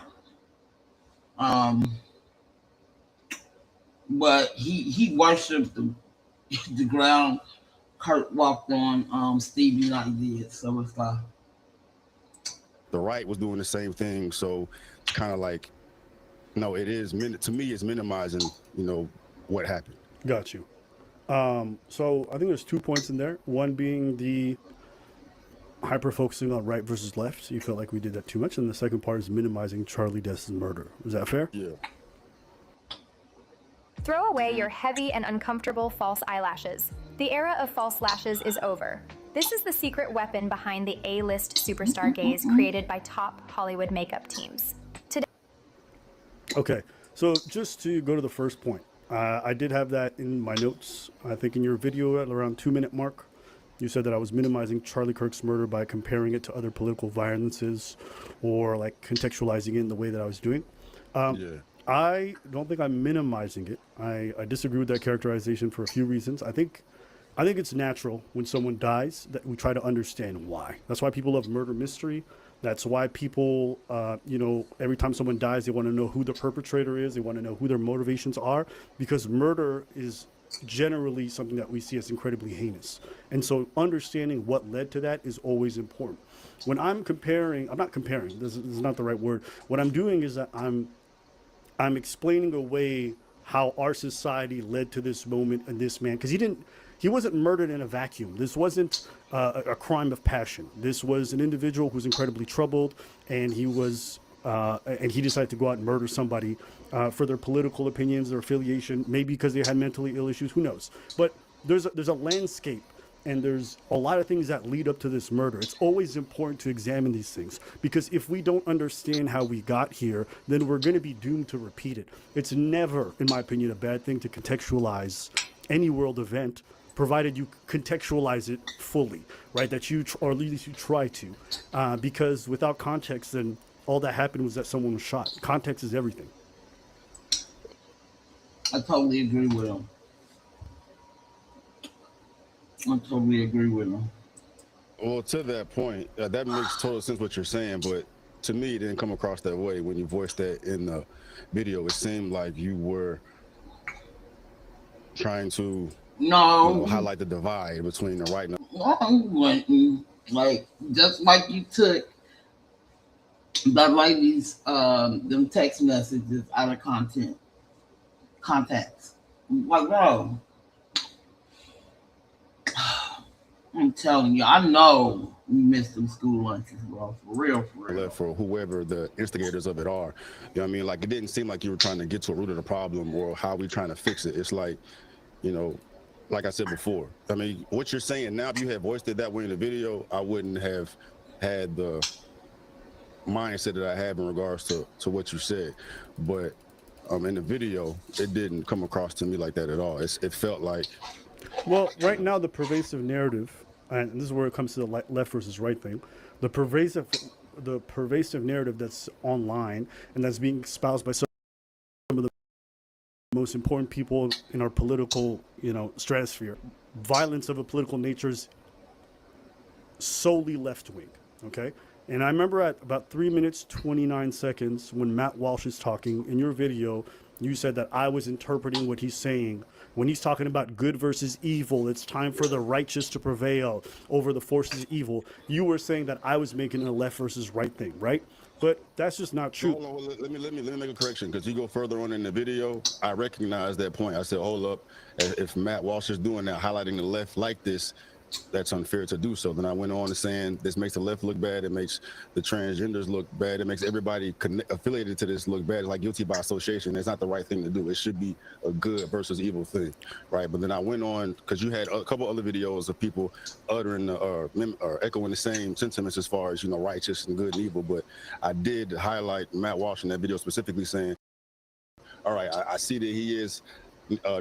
But he worshipped the ground Kurt walked on, Stevie like did. So it's like the right was doing the same thing. So it's kind of like, no, it is, to me, it's minimizing, you know, what happened. Got you. So I think there's 2 points in there. One being the hyper focusing on right versus left. You felt like we did that too much. And the second part is minimizing Charlie Death's murder. Is that fair? Yeah. Throw away your heavy and uncomfortable false eyelashes. The era of false lashes is over. This is the secret weapon behind the A-list superstar gaze created by top Hollywood makeup teams. Today. Okay, so just to go to the first point, I did have that in my notes. I think in your video at around 2-minute mark, you said that I was minimizing Charlie Kirk's murder by comparing it to other political violences or like contextualizing it in the way that I was doing. I don't think I'm minimizing it. I disagree with that characterization for a few reasons. I think it's natural when someone dies that we try to understand why. That's why people love murder mystery. That's why people, you know, every time someone dies, they want to know who the perpetrator is. They want to know who their motivations are, because murder is generally something that we see as incredibly heinous. And so understanding what led to that is always important. When I'm not comparing, this is not the right word. What I'm doing is that I'm explaining away how our society led to this moment and this man, because he wasn't murdered in a vacuum. This wasn't a crime of passion. This was an individual who was incredibly troubled, and he decided to go out and murder somebody for their political opinions, their affiliation, maybe because they had mentally ill issues, who knows. But there's a landscape and there's a lot of things that lead up to this murder. It's always important to examine these things, because if we don't understand how we got here, then we're going to be doomed to repeat it. It's never, in my opinion, a bad thing to contextualize any world event, provided you contextualize it fully, right? That you, or at least you try to, because without context, then all that happened was that someone was shot. Context is everything. I totally agree with him. I totally agree with him. Well, to that point, that makes total sense what you're saying, but to me, it didn't come across that way when you voiced that in the video. It seemed like you were trying to highlight the divide between the right and the... No, you wasn't. Like, just like you took that lady's them text messages out of context. Like, bro, I'm telling you, I know we missed them school lunches, bro. For real, for real. For whoever the instigators of it are. You know what I mean? Like, it didn't seem like you were trying to get to a root of the problem or how we trying to fix it. It's like, you know, like I said before, I mean, what you're saying now, if you had voiced it that way in the video, I wouldn't have had the mindset that I have in regards to what you said. But in the video, it didn't come across to me like that at all. It felt like... Well, right now, the pervasive narrative, and this is where it comes to the left versus right thing, the pervasive narrative that's online and that's being espoused by some of the most important people in our political, stratosphere. Violence of a political nature is solely left-wing, okay? And I remember at about 3 minutes, 29 seconds, when Matt Walsh is talking, in your video, you said that I was interpreting what he's saying. When he's talking about good versus evil, it's time for the righteous to prevail over the forces of evil. You were saying that I was making a left versus right thing, right? But that's just not true. Hold on, let me make a correction, because you go further on in the video, I recognize that point. I said, hold up, if Matt Walsh is doing that, highlighting the left like this, that's unfair to do so. Then I went on to saying this makes the left look bad, it makes the transgenders look bad, it makes everybody affiliated to this look bad. It's like guilty by association. It's not the right thing to do. It should be a good versus evil thing, right? But then I went on, because you had a couple other videos of people uttering or echoing the same sentiments as far as, righteous and good and evil. But I did highlight Matt Walsh in that video specifically saying, all right, I see that he is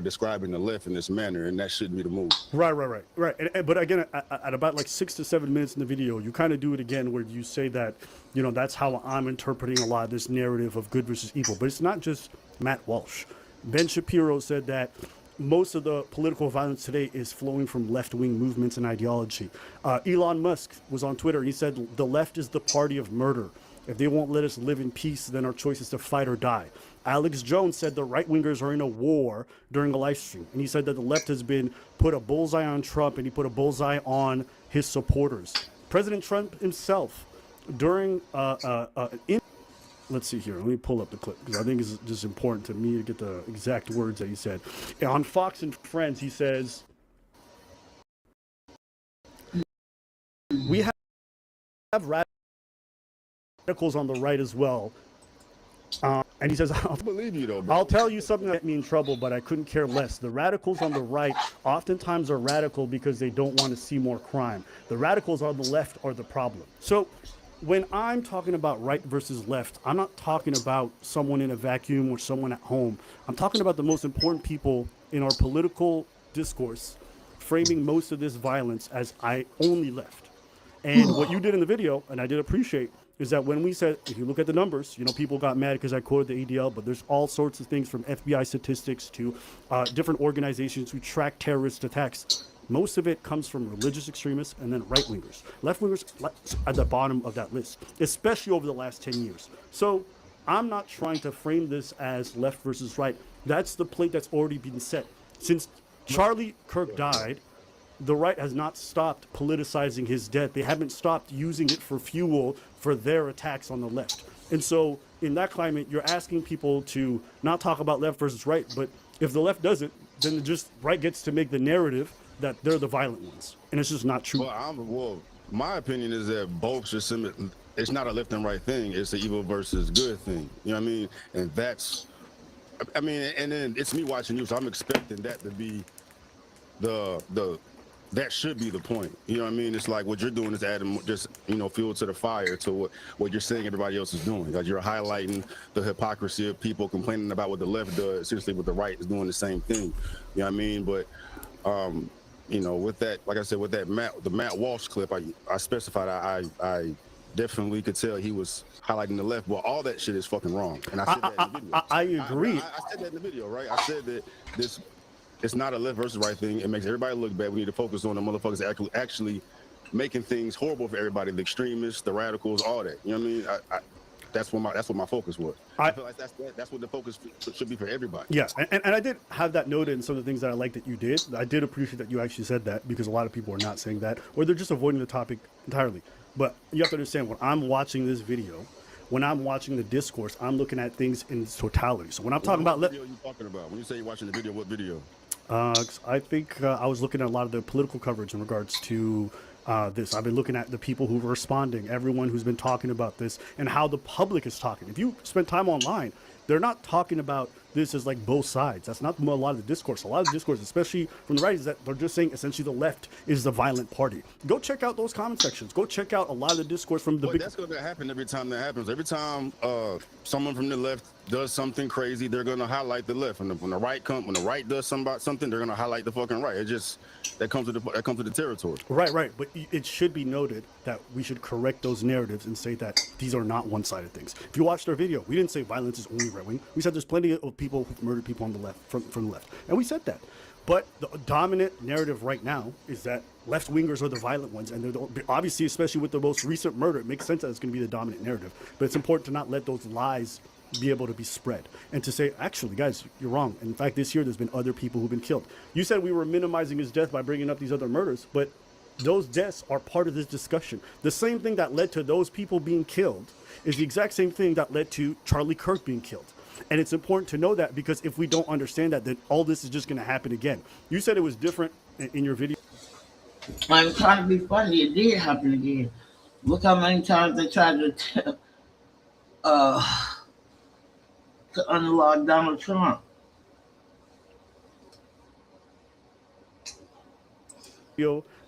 describing the left in this manner, and that shouldn't be the move. Right. But again, at about like 6 to 7 minutes in the video, you kind of do it again where you say that, that's how I'm interpreting a lot of this narrative of good versus evil. But it's not just Matt Walsh. Ben Shapiro said that most of the political violence today is flowing from left-wing movements and ideology. Elon Musk was on Twitter. He said the left is the party of murder. If they won't let us live in peace, then our choice is to fight or die. Alex Jones said the right-wingers are in a war during a live stream. And he said that the left has been put a bullseye on Trump, and he put a bullseye on his supporters. President Trump himself, during, let's see here, let me pull up the clip, because I think it's just important to me to get the exact words that he said. On Fox and Friends, he says, we have radicals on the right as well. And he says, I'll believe you though, bro. I'll tell you something that got me in trouble, but I couldn't care less. The radicals on the right oftentimes are radical because they don't want to see more crime. The radicals on the left are the problem. So when I'm talking about right versus left, I'm not talking about someone in a vacuum or someone at home. I'm talking about the most important people in our political discourse, framing most of this violence as I only left. And what you did in the video, and I did appreciate, is that when we said, if you look at the numbers, people got mad because I quoted the ADL, but there's all sorts of things from FBI statistics to different organizations who track terrorist attacks. Most of it comes from religious extremists and then right-wingers. Left-wingers at the bottom of that list, especially over the last 10 years. So I'm not trying to frame this as left versus right. That's the plate that's already been set. Since Charlie Kirk died, the right has not stopped politicizing his death. They haven't stopped using it for fuel for their attacks on the left. And so in that climate, you're asking people to not talk about left versus right, but if the left doesn't, then just right gets to make the narrative that they're the violent ones. And it's just not true. Well, my opinion is that both just, it's not a left and right thing. It's an evil versus good thing. You know what I mean? And that's, and then it's me watching you, so I'm expecting that to be the that should be the point. You know what I mean? It's like what you're doing is adding just, you know, fuel to the fire to what you're saying everybody else is doing. Like you're highlighting the hypocrisy of people complaining about what the left does, seriously what the right is doing the same thing. You know what I mean? But you know, with that, like I said, with that the Matt Walsh clip, I specified I definitely could tell he was highlighting the left. Well, all that shit is fucking wrong. And I said that in the video. I agree. I said that in the video, right? I said that it's not a left versus right thing. It makes everybody look bad. We need to focus on the motherfuckers actually making things horrible for everybody, the extremists, the radicals, all that. You know what I mean? That's what my focus was. I feel like that's what the focus should be for everybody. Yeah, and I did have that noted in some of the things that I like that you did. I did appreciate that you actually said that, because a lot of people are not saying that, or they're just avoiding the topic entirely. But you have to understand, when I'm watching this video, when I'm watching the discourse, I'm looking at things in totality. So when I'm talking about... What video are you talking about? When you say you're watching the video, what video? I think I was looking at a lot of the political coverage in regards to this. I've been looking at the people who are responding, everyone who's been talking about this, and how the public is talking. If you spend time online, they're not talking about this as like both sides. That's not a lot of the discourse. A lot of the discourse, especially from the right, is that they're just saying essentially the left is the violent party. Go check out those comment sections. Go check out a lot of the discourse from the big... That's going to happen every time that happens. Every time someone from the left does something crazy, they're going to highlight the left. When the right does something, they're going to highlight the fucking right. It just that comes with the territory. Right. But it should be noted that we should correct those narratives and say that these are not one-sided things. If you watched our video, we didn't say violence is only right wing. We said there's plenty of people who've murdered people on the left from the left, and we said that. But the dominant narrative right now is that left wingers are the violent ones, and they're obviously, especially with the most recent murder, it makes sense that it's going to be the dominant narrative. But it's important to not let those lies be able to be spread, and to say, actually, guys, you're wrong. And in fact, this year there's been other people who've been killed. You said we were minimizing his death by bringing up these other murders, but those deaths are part of this discussion. The same thing that led to those people being killed is the exact same thing that led to Charlie Kirk being killed. And it's important to know that, because if we don't understand that, then all this is just going to happen again. You said it was different in your video. I'm trying to be funny. It did happen again. Look how many times they tried to unlawed Donald Trump.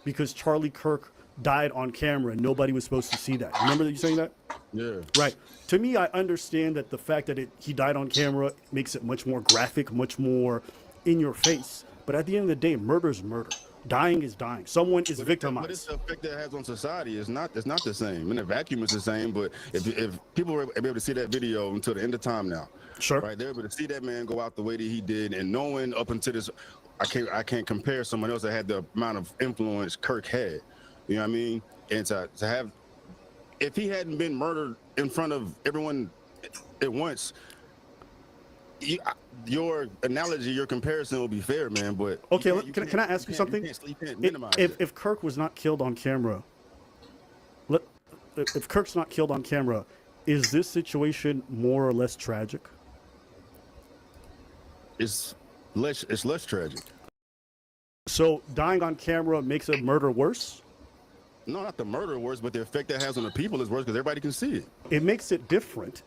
Because Charlie Kirk died on camera and nobody was supposed to see that. Remember that you saying that? Yeah. Right. To me, I understand that the fact that he died on camera makes it much more graphic, much more in your face. But at the end of the day, murder is murder. Dying is dying. Someone is victimized. But it's the effect that it has on society. It's not the same. In a vacuum, it's the same. But if people were able to see that video until the end of time now, sure, right, they're able to see that man go out the way that he did, and knowing up until this, I can't compare someone else that had the amount of influence Kirk had. You know what I mean? And to have, if he hadn't been murdered in front of everyone at once, your analogy, your comparison will be fair, man. But okay, can I ask you something? You can't minimize it. If Kirk was not killed on camera, if Kirk's not killed on camera, is this situation more or less tragic? It's less tragic. So dying on camera makes a murder worse? No, not the murder worse, but the effect that has on the people is worse because everybody can see it. It makes it different.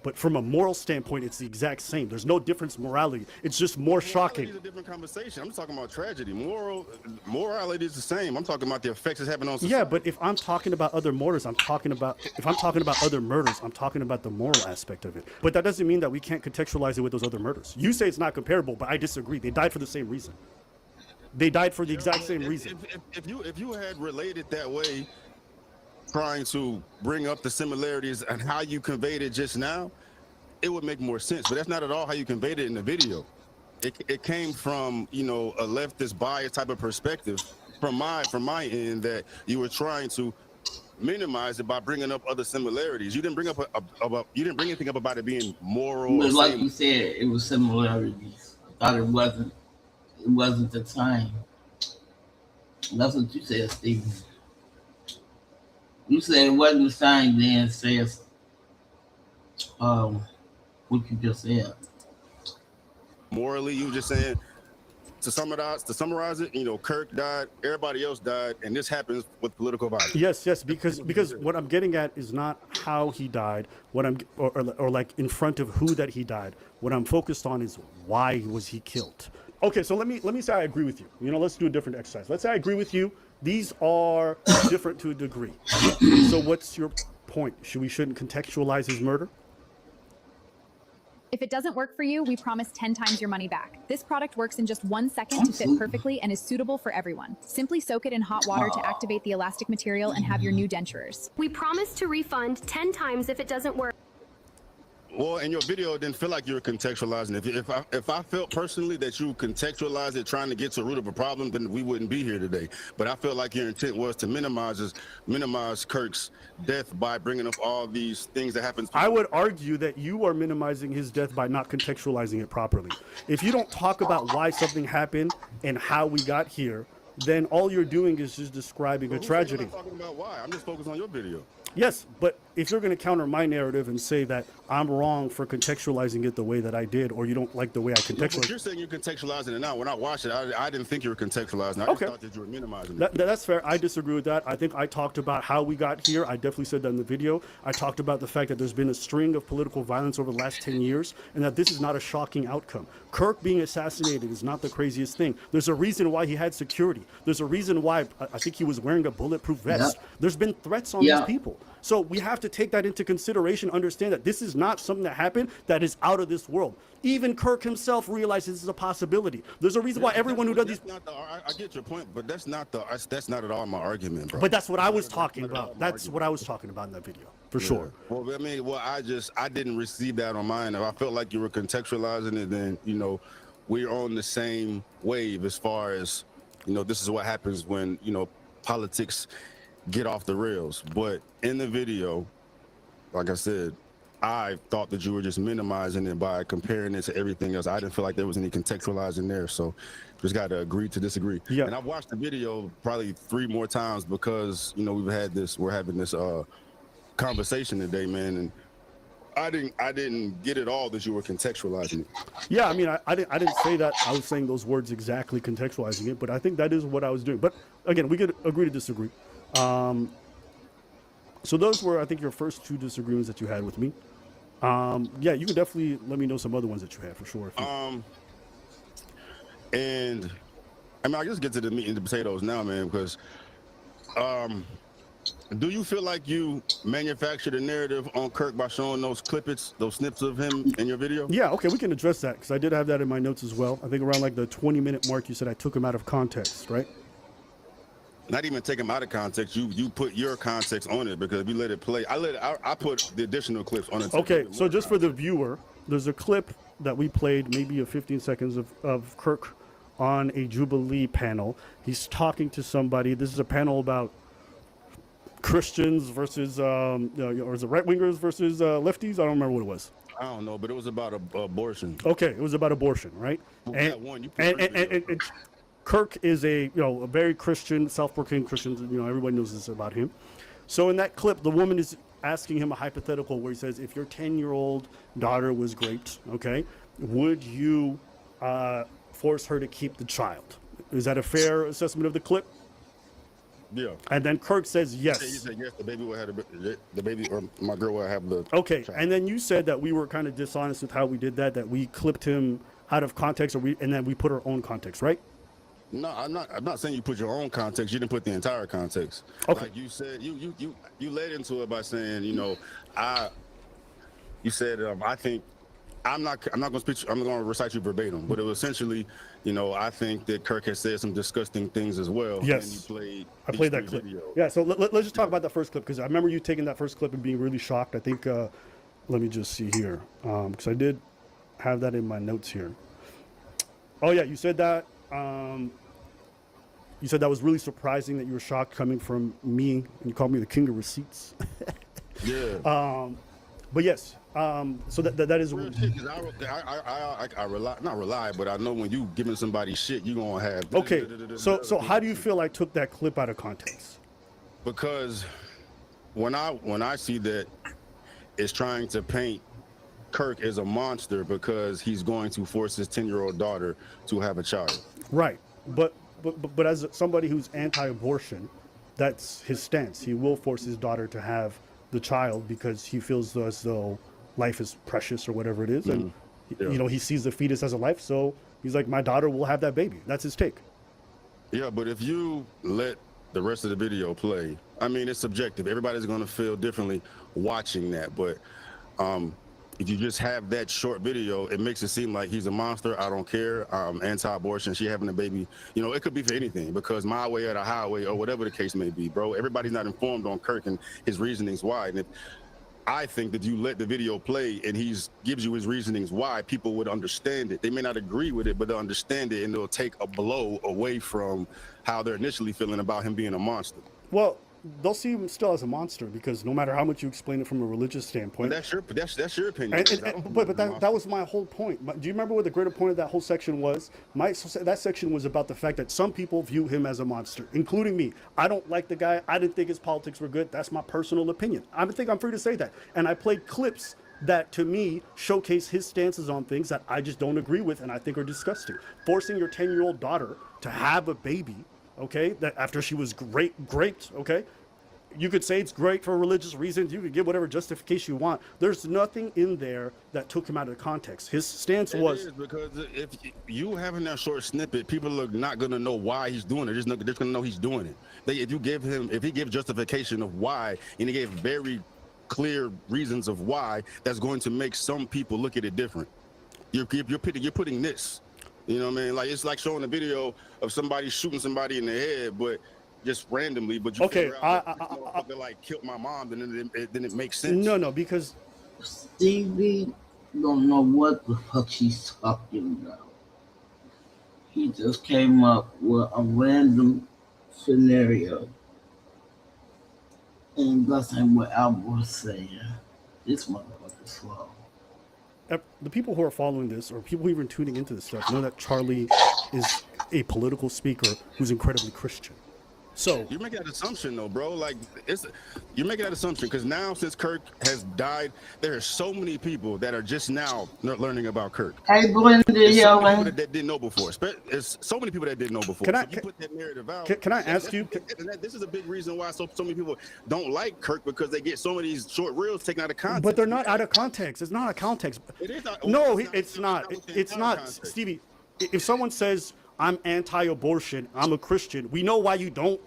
But from a moral standpoint, it's the exact same. There's no difference in morality. It's just more shocking. It's a different conversation. I'm just talking about tragedy. Morality is the same. I'm talking about the effects it's having on society. Yeah, but if I'm talking about other murders, I'm talking about the moral aspect of it. But that doesn't mean that we can't contextualize it with those other murders. You say it's not comparable, but I disagree. They died for the same reason. They died for the exact same reason. If you had related that way, trying to bring up the similarities and how you conveyed it just now, it would make more sense. But that's not at all how you conveyed it in the video. It came from, you know, a leftist bias type of perspective from my end, that you were trying to minimize it by bringing up other similarities. You didn't bring up you didn't bring anything up about it being moral. But like you said, it was similarities. I thought it wasn't the time. That's what you said, Stephen. You said it wasn't the same, then says what you just said. Morally, you were just saying, to summarize it, you know, Kirk died, everybody else died, and this happens with political violence. Yes, because what I'm getting at is not how he died, or like in front of who that he died. What I'm focused on is why was he killed. Okay, so let me say I agree with you. You know, let's do a different exercise. Let's say I agree with you. These are different to a degree. So what's your point? We shouldn't contextualize his murder? If it doesn't work for you, we promise 10 times your money back. This product works in just 1 second to fit perfectly and is suitable for everyone. Simply soak it in hot water to activate the elastic material and have your new dentures. We promise to refund 10 times if it doesn't work. Well, in your video, it didn't feel like you were contextualizing. If I felt personally that you contextualized it trying to get to the root of a problem, then we wouldn't be here today. But I felt like your intent was to minimize Kirk's death by bringing up all these things that happened. I would argue that you are minimizing his death by not contextualizing it properly. If you don't talk about why something happened and how we got here, then all you're doing is just describing a tragedy. I'm not talking about why. I'm just focused on your video. Yes, but if you're going to counter my narrative and say that I'm wrong for contextualizing it the way that I did, or you don't like the way I contextualized But you're saying you're contextualizing it now. When I watched it, I didn't think you were contextualizing. I just thought that you were minimizing it. That's fair. I disagree with that. I think I talked about how we got here. I definitely said that in the video. I talked about the fact that there's been a string of political violence over the last 10 years, and that this is not a shocking outcome. Kirk being assassinated is not the craziest thing. There's a reason why he had security. There's a reason why I think he was wearing a bulletproof vest. Yep. There's been threats on these people. So we have to take that into consideration, understand that this is not something that happened that is out of this world. Even Kirk himself realizes this is a possibility. There's a reason why everyone who does these... I get your point, but that's not at all my argument, bro. But that's what I was talking about. That's what I was talking about in that video, for sure. Well, I mean, I didn't receive that on mine. If I felt like you were contextualizing it, then, you know, we're on the same wave as far as, you know, this is what happens when, you know, politics get off the rails. But in the video, like I said, I thought that you were just minimizing it by comparing it to everything else. I didn't feel like there was any contextualizing there, so just got to agree to disagree. Yeah. And I've watched the video probably 3 more times because, you know, we're having this conversation today, man, and I didn't get it all that you were contextualizing it. Yeah, I mean, I didn't say that I was saying those words exactly contextualizing it, but I think that is what I was doing. But again, we could agree to disagree. So those were, I think, your first 2 disagreements that you had with me. Yeah, you can definitely let me know some other ones that you had for sure. And I mean, I just get to the meat and the potatoes now, man, because do you feel like you manufactured a narrative on Kirk by showing those snips of him in your video? Yeah, okay, we can address that because I did have that in my notes as well. I think around like the 20-minute mark, you said I took him out of context, right? Not even take him out of context. You put your context on it because if you let it play, I put the additional clips on it. Okay, so just for the viewer, there's a clip that we played, maybe a 15 seconds of Kirk on a Jubilee panel. He's talking to somebody. This is a panel about Christians versus, or is it right-wingers versus lefties? I don't remember what it was. I don't know, but it was about abortion. Okay, it was about abortion, right? And Kirk is a very Christian, self-proclaimed Christian. You know, everybody knows this about him. So in that clip, the woman is asking him a hypothetical where he says, if your 10-year-old daughter was raped, okay, would you force her to keep the child? Is that a fair assessment of the clip? Yeah. And then Kirk says yes. He said yes. The baby or my girl will have the. Okay. child. And then you said that we were kind of dishonest with how we did that. That we clipped him out of context, and then we put our own context, right? No, I'm not saying you put your own context. You didn't put the entire context. Okay. Like you said, you led into it by saying, you know, you said I think I'm not going to speak. I'm going to recite you verbatim, but it was essentially, you know, I think that Kirk has said some disgusting things as well. Yes. And I played that clip. Videos. Yeah. So let's just talk about that first clip because I remember you taking that first clip and being really shocked. I think. Let me just see here because I did have that in my notes here. Oh yeah, you said that. You said that was really surprising that you were shocked coming from me, and you called me the king of receipts. Yeah. But yes, so that is. Real shit, 'cause I not rely, but I know when you giving somebody shit, you gonna have. Okay. So how do you feel I took that clip out of context? Because when I see that it's trying to paint Kirk as a monster because he's going to force his 10-year-old daughter to have a child. Right. But as somebody who's anti-abortion, that's his stance. He will force his daughter to have the child because he feels as though life is precious or whatever it is, and You know, he sees the fetus as a life, so he's like, my daughter will have that baby. That's his take. Yeah, but if you let the rest of the video play, I mean, it's subjective. Everybody's going to feel differently watching that. But if you just have that short video, it makes it seem like he's a monster. I don't care. Anti-abortion, she having a baby. You know, it could be for anything, because my way or the highway or whatever the case may be, bro. Everybody's not informed on Kirk and his reasonings why. And if I think that you let the video play and gives you his reasonings why, people would understand it. They may not agree with it, but they'll understand it, and they'll take a blow away from how they're initially feeling about him being a monster. Well, they'll see him still as a monster, because no matter how much you explain it from a religious standpoint. But that's your opinion. But that was my whole point. Do you remember what the greater point of that whole section was? That section was about the fact that some people view him as a monster, including me. I don't like the guy. I didn't think his politics were good. That's my personal opinion. I think I'm free to say that. And I played clips that, to me, showcase his stances on things that I just don't agree with and I think are disgusting. Forcing your 10-year-old daughter to have a baby, okay, that after she was raped, okay? You could say it's great for religious reasons. You could give whatever justification you want. There's nothing in there that took him out of context. His stance was... because if you having that short snippet, people are not going to know why he's doing it. They're just going to know he's doing it. If he gives justification of why, and he gave very clear reasons of why, that's going to make some people look at it different. You're putting this. You know what I mean? Like, it's like showing a video of somebody shooting somebody in the head, but just randomly, but you figure out that like killed my mom, then it makes sense. No, because Stevie don't know what the fuck she's talking about. He just came up with a random scenario, and that's what Albert was saying. This motherfucker's slow. The people who are following this, or people even tuning into this stuff, know that Charlie is a political speaker who's incredibly Christian. So you're making that assumption, though, bro. Like, you're making that assumption because now, since Kirk has died, there are so many people that are just now learning about Kirk. Hey, Glenda, so many people that didn't know before. There's so many people that didn't know before. You put that narrative out. Can I ask you? This is a big reason why so many people don't like Kirk, because they get so many short reels taken out of context. But they're not out of context. It's not out of context. It is not. No, it's not. It's not, Stevie. If someone says, I'm anti-abortion, I'm a Christian, we know why you don't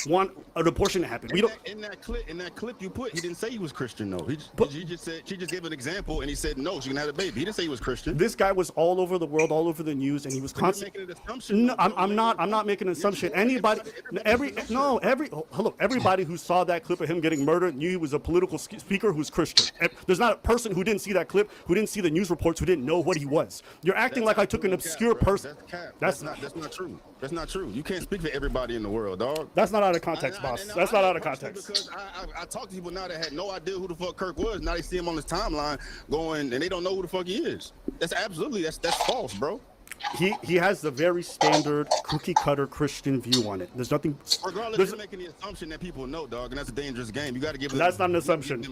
want an abortion to happen. We don't. In that clip you put, he didn't say he was Christian, though. He just said, she just gave an example, and he said no, she can have a baby. He didn't say he was Christian. This guy was all over the world, all over the news, and he was constantly making an assumption. No, I'm not making an assumption. Everybody who saw that clip of him getting murdered knew he was a political speaker who's Christian. There's not a person who didn't see that clip, who didn't see the news reports, who didn't know what he was. You're acting like I took an obscure person. That's not true. That's not true. You can't speak for everybody in the world, dog. That's not out of context, boss. That's not out of context. Because I talk to people now that had no idea who the fuck Kirk was. Now they see him on his timeline going, and they don't know who the fuck he is. That's false, bro. He has the very standard cookie cutter Christian view on it. There's nothing. Regardless, you're making the assumption that people know, dog, and that's a dangerous game. You got to give them. That's not an assumption.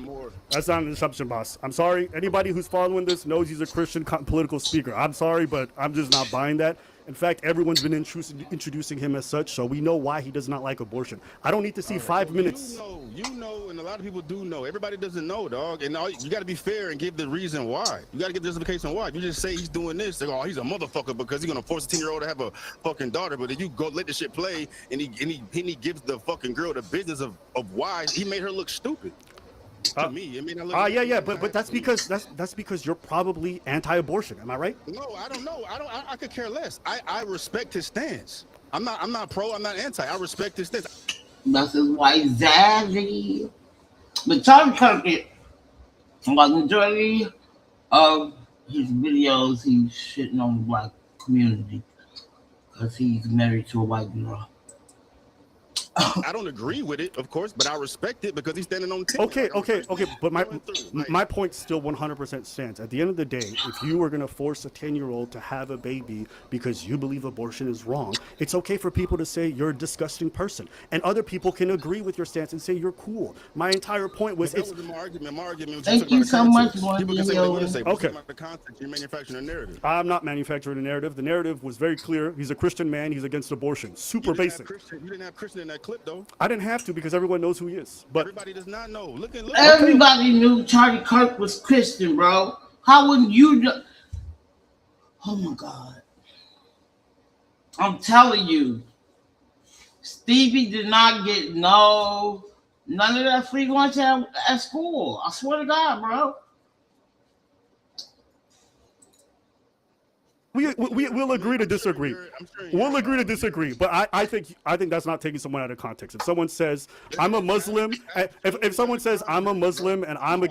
That's not an assumption, boss. I'm sorry. Anybody who's following this knows he's a Christian political speaker. I'm sorry, but I'm just not buying that. In fact, everyone's been introducing him as such, so we know why he does not like abortion. I don't need to see 5 minutes. You know, and a lot of people do know. Everybody doesn't know, dog. And you got to be fair and give the reason why. You got to give the justification why. If you just say he's doing this, they go, oh, he's a motherfucker because he's gonna force a 10-year-old to have a fucking daughter. But if you go let the shit play and he gives the fucking girl the business of why he made her look stupid. To me, I mean, but that's because you're probably anti-abortion. Am I right? No, I don't know. I could care less. I respect his stance. I'm not pro. I'm not anti. I respect his stance. That's his white zaddy. But Charlie Kirk, like majority of his videos, he's shitting on the black community because he's married to a white girl. I don't agree with it, of course, but I respect it because he's standing on 10. Okay. But my point still 100% stands. At the end of the day, if you are going to force a 10-year-old to have a baby because you believe abortion is wrong, it's okay for people to say you're a disgusting person. And other people can agree with your stance and say you're cool. My entire point was... That was my argument. My argument was thank you so much, people can say what they want to say. Okay. The context, you're manufacturing a narrative. I'm not manufacturing a narrative. The narrative was very clear. He's a Christian man. He's against abortion. Super basic. You didn't have Christian in that clip, though. I didn't have to because everyone knows who he is. But everybody does not know. Look. Everybody knew Charlie Kirk was Christian, bro. How wouldn't you know? Oh my God. I'm telling you, Stevie did not get none of that free lunch at school. I swear to God, bro. We'll agree to disagree. We'll agree to disagree. But I think that's not taking someone out of context. If someone says I'm a Muslim, if someone says I'm a Muslim and I'm a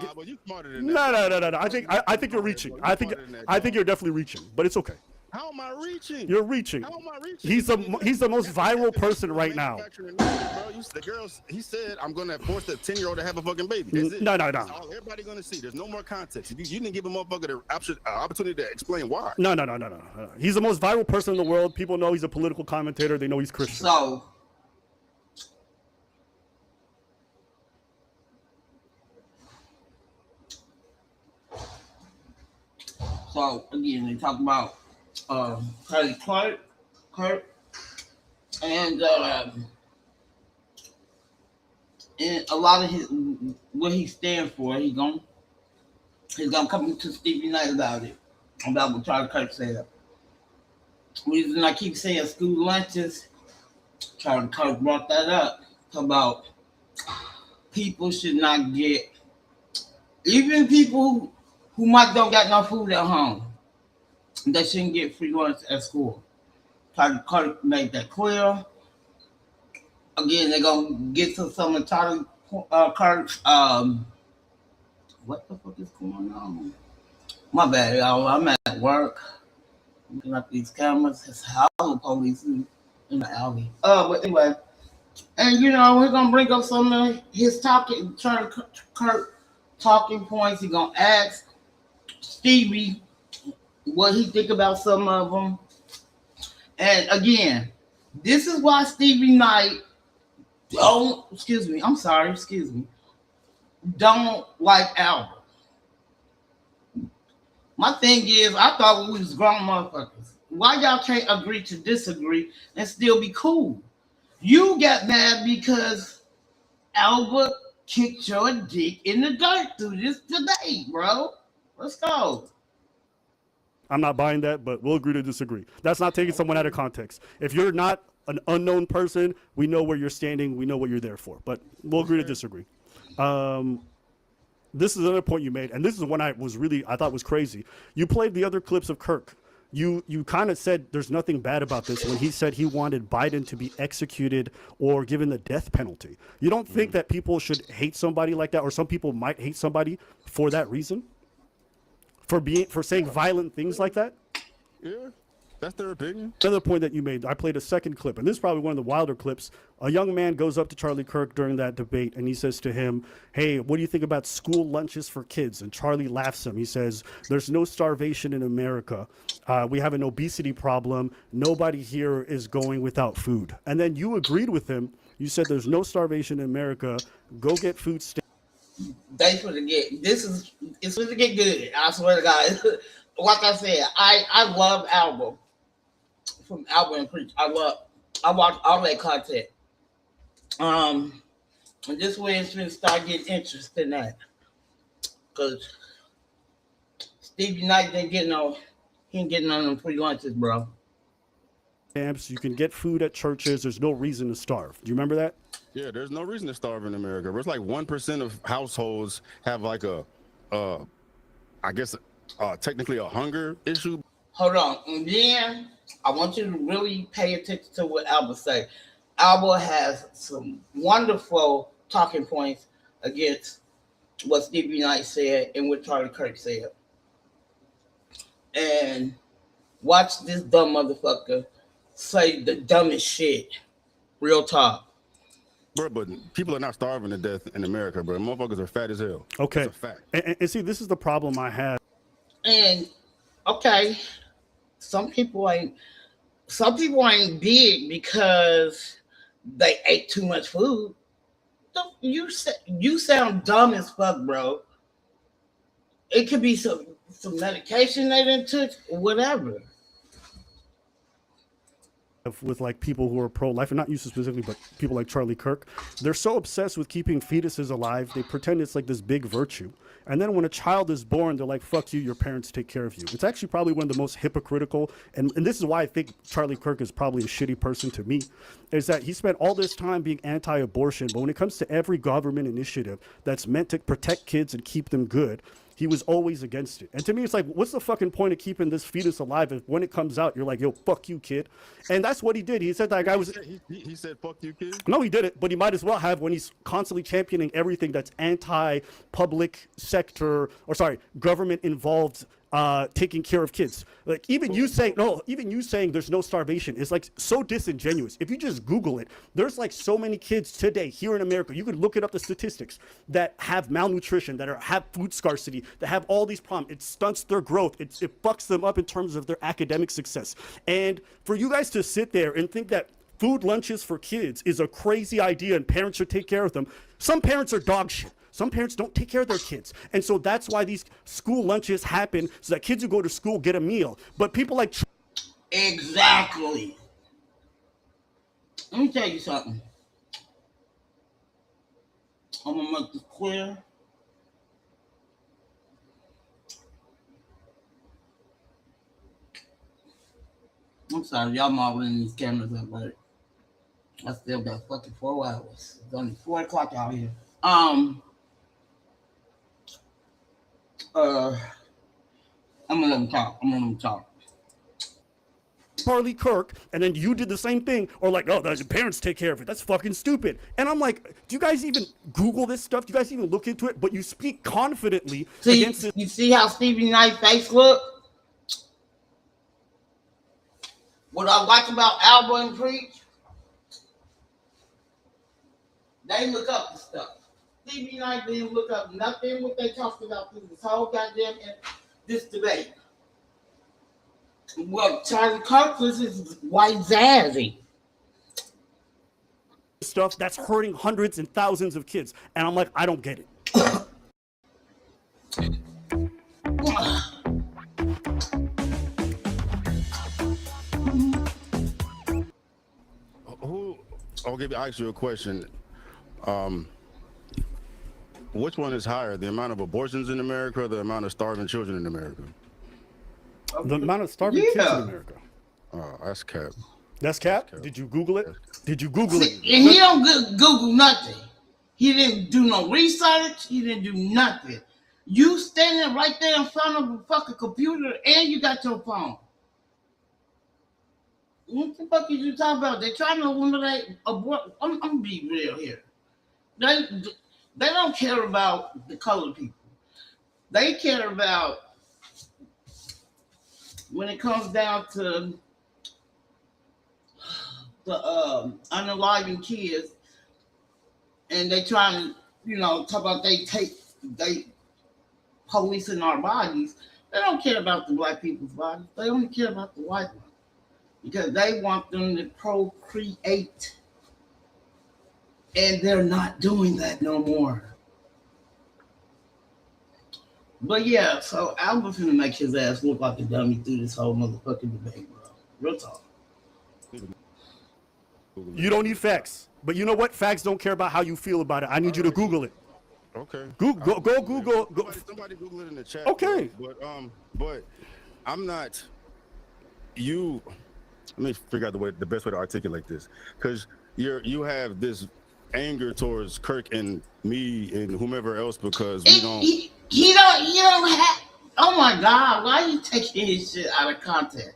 no. I think you're reaching. I think you're definitely reaching. But it's okay. How am I reaching? You're reaching. How am I reaching? He's the most viral person right now. Bro, the girls. He said I'm gonna force the 10-year-old to have a fucking baby. That's it. No. That's all everybody gonna see. There's no more context. You didn't give a motherfucker the opportunity to explain why. No. He's the most viral person in the world. People know he's a political commentator. They know he's Christian. So again, they talk about Charlie Kirk, and a lot of his what he stands for. He's gonna come to Stevie Knight about it, about what Charlie Kirk said. The reason I keep saying school lunches, Charlie Kirk brought that up about people should not get, even people who might don't got no food at home, they shouldn't get free lunch at school. Charlie Kirk made that clear. Again, they're gonna get to some of Charlie Kirk's what the fuck is going on? My bad, y'all. I'm at work. Looking at these cameras. It's hella police in the alley. But anyway, and we're gonna bring up some of his Charlie Kirk talking points. He's gonna ask Stevie what he think about some of them. And again, this is why Stevie Knight don't like Albert. My thing is, I thought we was grown motherfuckers. Why y'all can't agree to disagree and still be cool? You got mad because Albert kicked your dick in the dirt through this debate, bro. Let's go. I'm not buying that, but we'll agree to disagree. That's not taking someone out of context. If you're not an unknown person, we know where you're standing. We know what you're there for, but we'll agree to disagree. This is another point you made, and this is one I thought was crazy. You played the other clips of Kirk. You kind of said there's nothing bad about this when he said he wanted Biden to be executed or given the death penalty. You don't think that people should hate somebody like that, or some people might hate somebody for that reason? For saying violent things like that? Yeah, that's their opinion. Another point that you made, I played a second clip, and this is probably one of the wilder clips. A young man goes up to Charlie Kirk during that debate, and he says to him, hey, what do you think about school lunches for kids? And Charlie laughs him. He says, there's no starvation in America. We have an obesity problem. Nobody here is going without food. And then you agreed with him. You said there's no starvation in America. Go get food stamps. It's going to get good. I swear to God. Like I said, I love Albert from Albert and Preach. I watch all that content. And this way it's going to start getting interested in that. Because Stevie Knight he ain't getting on them free lunches, bro. You can get food at churches. There's no reason to starve. Do you remember that? Yeah, there's no reason to starve in America. It's like 1% of households have like technically a hunger issue. Hold on. And then I want you to really pay attention to what Albert said. Albert has some wonderful talking points against what Stevie Knight said and what Charlie Kirk said. And watch this dumb motherfucker say the dumbest shit. Real talk. Bro, but people are not starving to death in America, bro. Motherfuckers are fat as hell. Okay. That's a fact. And see, this is the problem I have. And okay, some people ain't big because they ate too much food. You sound dumb as fuck, bro. It could be some medication they didn't took, whatever. with like people who are pro-life, and not you specifically, but people like Charlie Kirk, they're so obsessed with keeping fetuses alive, they pretend it's like this big virtue. And then when a child is born, they're like, fuck you, your parents take care of you. It's actually probably one of the most hypocritical, and this is why I think Charlie Kirk is probably a shitty person to me, is that he spent all this time being anti-abortion, but when it comes to every government initiative that's meant to protect kids and keep them good, he was always against it. And to me, it's like, what's the fucking point of keeping this fetus alive if when it comes out, you're like, yo, fuck you, kid. And that's what he did. He said that guy was... He said, fuck you, kid? No, he didn't, but he might as well have when he's constantly championing everything that's anti-public sector, or sorry, government-involved taking care of kids. Like even you saying there's no starvation is like so disingenuous. If you just Google it, there's like so many kids today here in America. You could look it up, the statistics, that have malnutrition, that have food scarcity, that have all these problems. It stunts their growth. It fucks them up in terms of their academic success. And for you guys to sit there and think that food lunches for kids is a crazy idea and parents should take care of them. Some parents are dog shit. Some parents don't take care of their kids. And so that's why these school lunches happen, so that kids who go to school get a meal. But people like... Exactly. Let me tell you something. I'm going to make this clear. I'm sorry, y'all modeling these cameras up, but I still got fucking 4 hours. It's only 4 o'clock out here. I'm gonna let him talk. Charlie Kirk, and then you did the same thing, or like, oh, your parents take care of it. That's fucking stupid. And I'm like, do you guys even Google this stuff? Do you guys even look into it? But you speak confidently against it. You see how Stevie Knight's face look? What I like about Alba and Preach, they look up the stuff. Stevie Knight didn't look up nothing what they talked about through this whole goddamn this debate. Well, Charlie Kirk is white zazzy. Stuff that's hurting hundreds and thousands of kids. And I'm like, I don't get it. I'll ask you a question. Which one is higher, the amount of abortions in America or the amount of starving children in America? The amount of starving kids in America. Oh, that's cap. That's cap? Did you Google it? Did you Google it? And he don't Google nothing. He didn't do no research. He didn't do nothing. You standing right there in front of a fucking computer and you got your phone. What the fuck is you talking about? They're trying to eliminate abort. I'm gonna be real here. They don't care about the colored people. They care about when it comes down to the unaliving kids, and they trying to, talk about they policing our bodies. They don't care about the black people's bodies. They only care about the white ones because they want them to procreate, and they're not doing that no more. But yeah, so Albert's gonna make his ass look like a dummy through this whole motherfucking debate, bro. Real talk. You don't need facts. But you know what? Facts don't care about how you feel about it. I need you to Google it. Okay. Go Google. Somebody Google it in the chat. Okay. But I'm not. Let me figure out the best way to articulate this, because you have this anger towards Kirk and me and whomever else because we don't. He don't have. Oh my God! Why are you taking his shit out of context?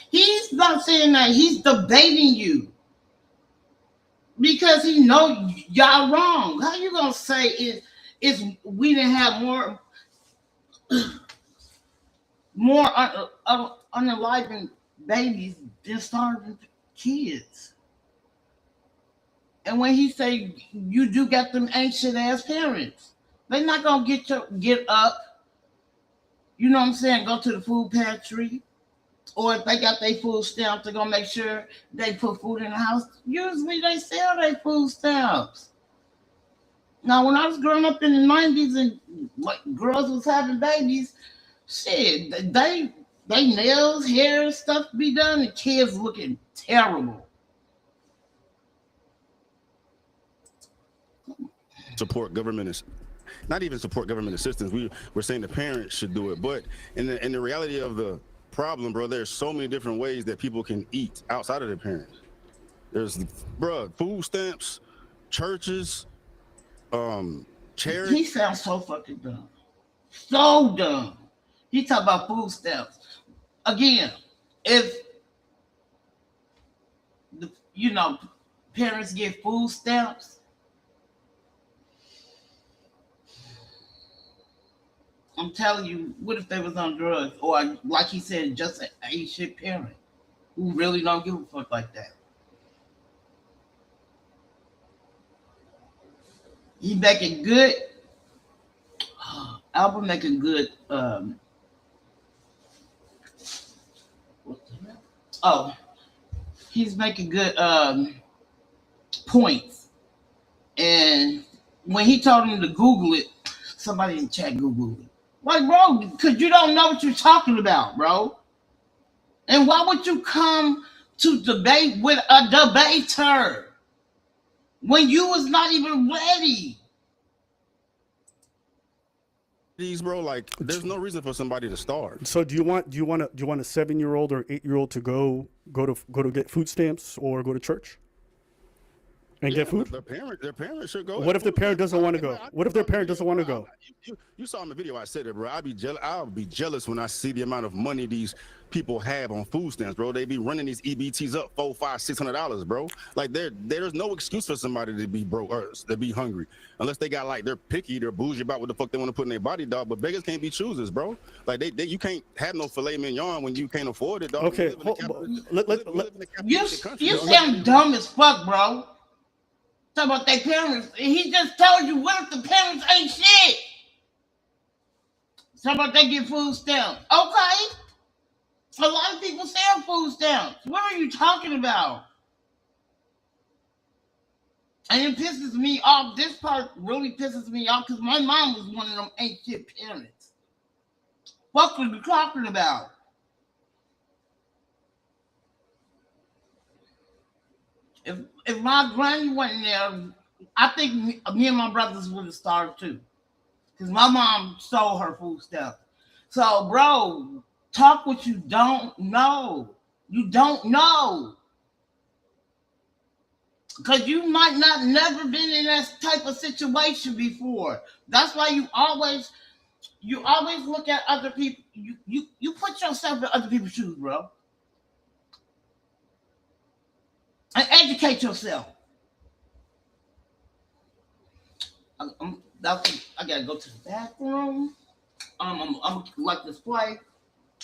He's not saying that. He's debating you because he know y'all wrong. How you gonna say it's we didn't have more unaliving babies than starving kids? And when he say you do got them anxious ass parents, they're not gonna get up. You know what I'm saying? Go to the food pantry, or if they got their food stamps, they're gonna make sure they put food in the house. Usually they sell their food stamps. Now, when I was growing up in the 90s and girls was having babies, shit, they They nails, hair, stuff be done. The kids looking terrible. Support government is not even support government assistance. We're saying the parents should do it, but in the reality of the problem, bro, there's so many different ways that people can eat outside of their parents. There's, bro, food stamps, churches, charity. He sounds so fucking dumb. So dumb. He talk about food stamps. Again, if parents get food stamps, I'm telling you, what if they was on drugs? Or like he said, just an A-shit parent who really don't give a fuck like that. He making good. Album making good. He's making good points. And when he told him to Google it, somebody in the chat Google it. Like, bro, because you don't know what you're talking about, bro. And why would you come to debate with a debater when you was not even ready? These, bro, like, there's no reason for somebody to starve. So do you want a 7-year-old or 8-year-old to go to get food stamps or go to church and get food? Their parents should go. What if the parent doesn't want to go? What if their parent doesn't want to go? You saw in the video I said it, bro. I'll be jealous when I see the amount of money these people have on food stamps, bro. They be running these EBTs up $400, $500, $600, bro. Like there's no excuse for somebody to be broke or to be hungry unless they got like they're picky, they're bougie about what the fuck they want to put in their body, dog. But beggars can't be choosers, bro. Like you can't have no filet mignon when you can't afford it, dog. Okay, you sound dumb as fuck, bro. Talk about their parents. He just told you, what if the parents ain't shit? Talk about they get food stamps. Okay. A lot of people sell food stamps. What are you talking about? And it pisses me off. This part really pisses me off because my mom was one of them ain't shit parents. What were you talking about? If my granny wasn't there, I think me and my brothers would have starved too. Because my mom stole her food stamps. So, bro, talk what you don't know. You don't know. Because you might not never been in that type of situation before. That's why you always look at other people. You put yourself in other people's shoes, bro. And educate yourself. I gotta go to the bathroom. I'm like this play.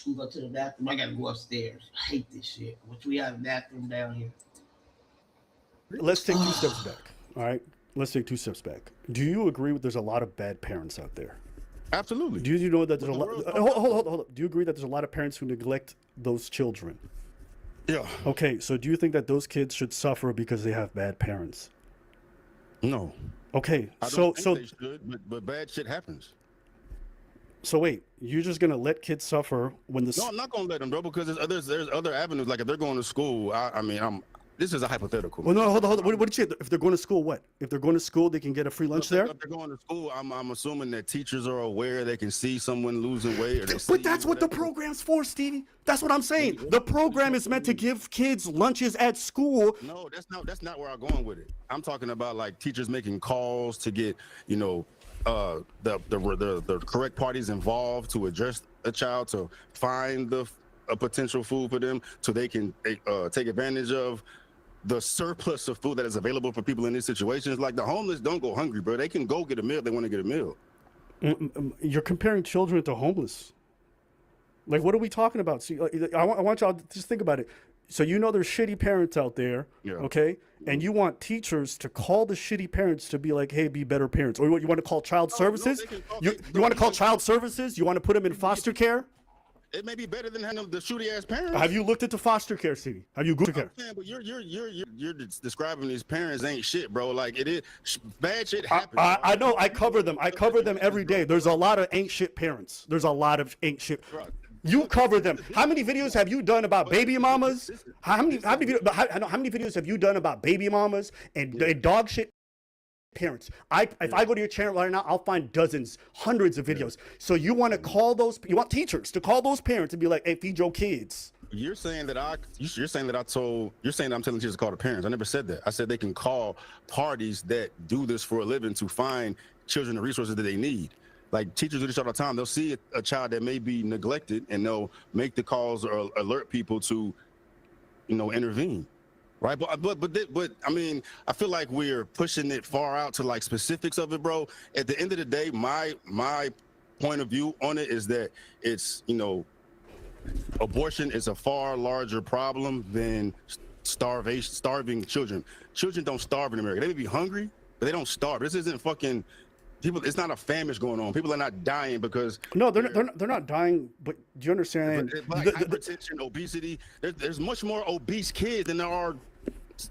I'm go to the bathroom. I gotta go upstairs. I hate this shit. Which we have a bathroom down here. Let's take 2 steps back. All right. Let's take 2 steps back. Do you agree with there's a lot of bad parents out there? Absolutely. Do you know that there's a lot? Hold on. Do you agree that there's a lot of parents who neglect those children? Yeah. Okay. So do you think that those kids should suffer because they have bad parents? No. Okay. I don't think they should, but bad shit happens. So wait, you're just gonna let kids suffer when the? No, I'm not gonna let them, bro, because there's other avenues. Like if they're going to school, this is a hypothetical. Well, no, hold on. What did you say? If they're going to school, what? If they're going to school, they can get a free lunch there? If they're going to school, I'm assuming that teachers are aware. They can see someone losing weight. But that's what the program's for, Stevie. That's what I'm saying. The program is meant to give kids lunches at school. No, that's not where I'm going with it. I'm talking about like teachers making calls to get, the correct parties involved to address a child, to find a potential food for them, so they can take advantage of the surplus of food that is available for people in these situations. Like the homeless don't go hungry, bro. They can go get a meal if they want to get a meal. You're comparing children to homeless. Like, what are we talking about? See, I want y'all to just think about it. So there's shitty parents out there, okay? And you want teachers to call the shitty parents to be like, hey, be better parents. Or you want to call child services? You want to call child services? You want to put them in foster care? It may be better than having the shooty ass parents. Have you looked into foster care, Stevie? Have you Googled care? But you're describing these parents ain't shit, bro. Like it is bad shit happens. I know. I cover them. I cover them every day. There's a lot of ain't shit parents. There's a lot of ain't shit. You cover them. How many videos have you done about baby mamas? How many videos have you done about baby mamas and dog shit parents? If I go to your channel right now, I'll find dozens, hundreds of videos. So you want to call those? You want teachers to call those parents and be like, "Hey, feed your kids." You're saying that I'm telling teachers to call the parents. I never said that. I said they can call parties that do this for a living to find children the resources that they need. Like teachers do this all the time. They'll see a child that may be neglected and they'll make the calls or alert people to, intervene. Right. But I mean, I feel like we're pushing it far out to like specifics of it, bro. At the end of the day, my point of view on it is that it's, abortion is a far larger problem than starving children. Children don't starve in America. They may be hungry, but they don't starve. This isn't fucking people. It's not a famine going on. People are not dying because they're not dying. But do you understand? Like hypertension, obesity. There's much more obese kids than there are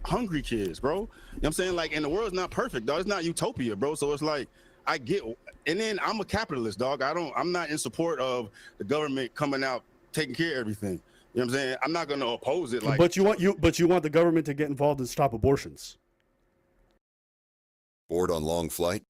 hungry kids, bro. You know what I'm saying? Like, and the world's not perfect, dog. It's not utopia, bro. So it's like I get, and then I'm a capitalist, dog. I'm not in support of the government coming out taking care of everything. You know what I'm saying? I'm not going to oppose it. Like, but you want the government to get involved and stop abortions. Bored on long flight?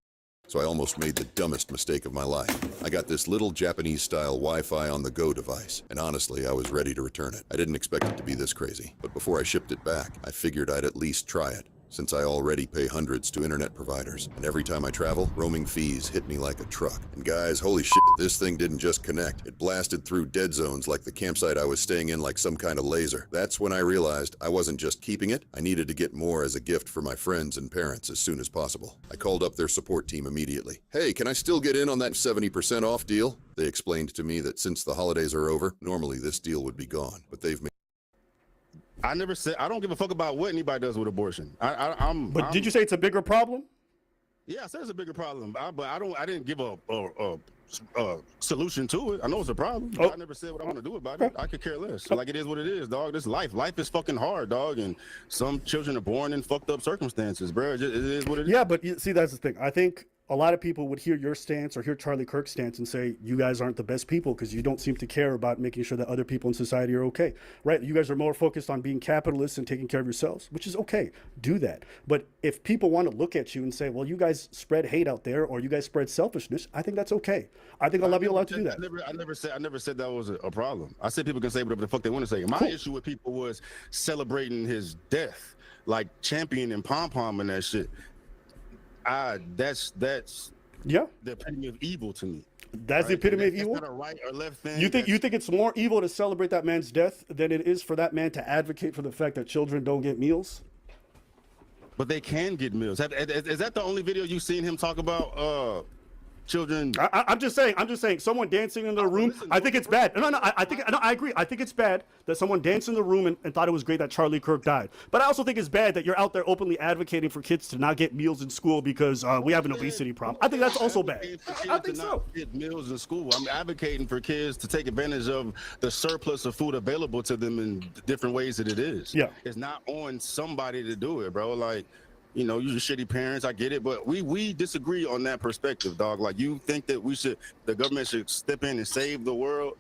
So I almost made the dumbest mistake of my life. I got this little Japanese-style Wi-Fi on-the-go device, and honestly, I was ready to return it. I didn't expect it to be this crazy, but before I shipped it back, I figured I'd at least try it, since I already pay hundreds to internet providers, and every time I travel, roaming fees hit me like a truck. And guys, holy shit, this thing didn't just connect. It blasted through dead zones like the campsite I was staying in like some kind of laser. That's when I realized I wasn't just keeping it, I needed to get more as a gift for my friends and parents as soon as possible. I called up their support team immediately. Hey, can I still get in on that 70% off deal? They explained to me that since the holidays are over, normally this deal would be gone, but they've made I never said I don't give a fuck about what anybody does with abortion. Did you say it's a bigger problem? Yeah, I said it's a bigger problem, but I didn't give a solution to it. I know it's a problem. But I never said what I want to do about it. I could care less. Like, it is what it is, dog. This life is fucking hard, dog. And some children are born in fucked up circumstances, bro. It is what it is. Yeah, but see, that's the thing. I think a lot of people would hear your stance or hear Charlie Kirk's stance and say, you guys aren't the best people because you don't seem to care about making sure that other people in society are okay, right? You guys are more focused on being capitalists and taking care of yourselves, which is okay. Do that. But if people want to look at you and say, well, you guys spread hate out there or you guys spread selfishness, I think that's okay. I think a lot of you allowed to do that. I never said that was a problem. I said people can say whatever the fuck they want to say. My issue with people was celebrating his death, like championing pom-pom and that shit. That's the epitome of evil to me. That's the epitome of evil. That's not a right or left thing. You think it's more evil to celebrate that man's death than it is for that man to advocate for the fact that children don't get meals? But they can get meals. Is that the only video you've seen him talk about children? I'm just saying someone dancing in the room. I think it's bad. I agree. I think it's bad that someone danced in the room and thought it was great that Charlie Kirk died. But I also think it's bad that you're out there openly advocating for kids to not get meals in school because we have an obesity problem. I think that's also bad. I think so. Get meals in school. I'm advocating for kids to take advantage of the surplus of food available to them in different ways that it is. Yeah. It's not on somebody to do it, bro. Like, you're shitty parents. I get it, but we disagree on that perspective, dog. Like, you think that the government should step in and save the world.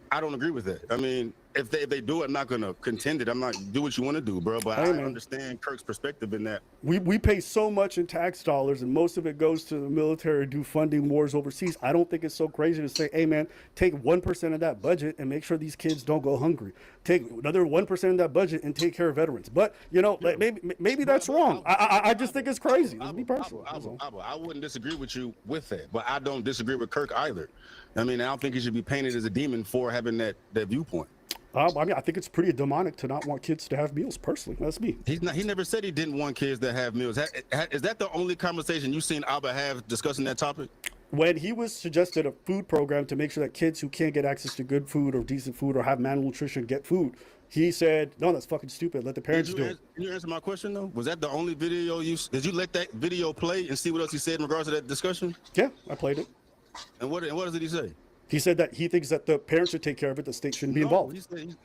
I don't agree with that. I mean, if they do it, I'm not gonna contend it. I'm not do what you want to do, bro. But I understand Kirk's perspective in that. We pay so much in tax dollars, and most of it goes to the military to do funding wars overseas. I don't think it's so crazy to say, hey man, take 1% of that budget and make sure these kids don't go hungry. Take another 1% of that budget and take care of veterans. But like, maybe that's wrong. I just think it's crazy. It's me personally. I wouldn't disagree with you with that, but I don't disagree with Kirk either. I mean, I don't think he should be painted as a demon for having that viewpoint. I mean, I think it's pretty demonic to not want kids to have meals. Personally, that's me. He never said he didn't want kids to have meals. Is that the only conversation you've seen Abba have discussing that topic? When he was suggested a food program to make sure that kids who can't get access to good food or decent food or have malnutrition get food, he said, no, that's fucking stupid. Let the parents do it. Can you answer my question, though? Was that the only video did you let that video play and see what else he said in regards to that discussion? Yeah, I played it. And what did he say? He said that he thinks that the parents should take care of it. The state shouldn't be involved. He said,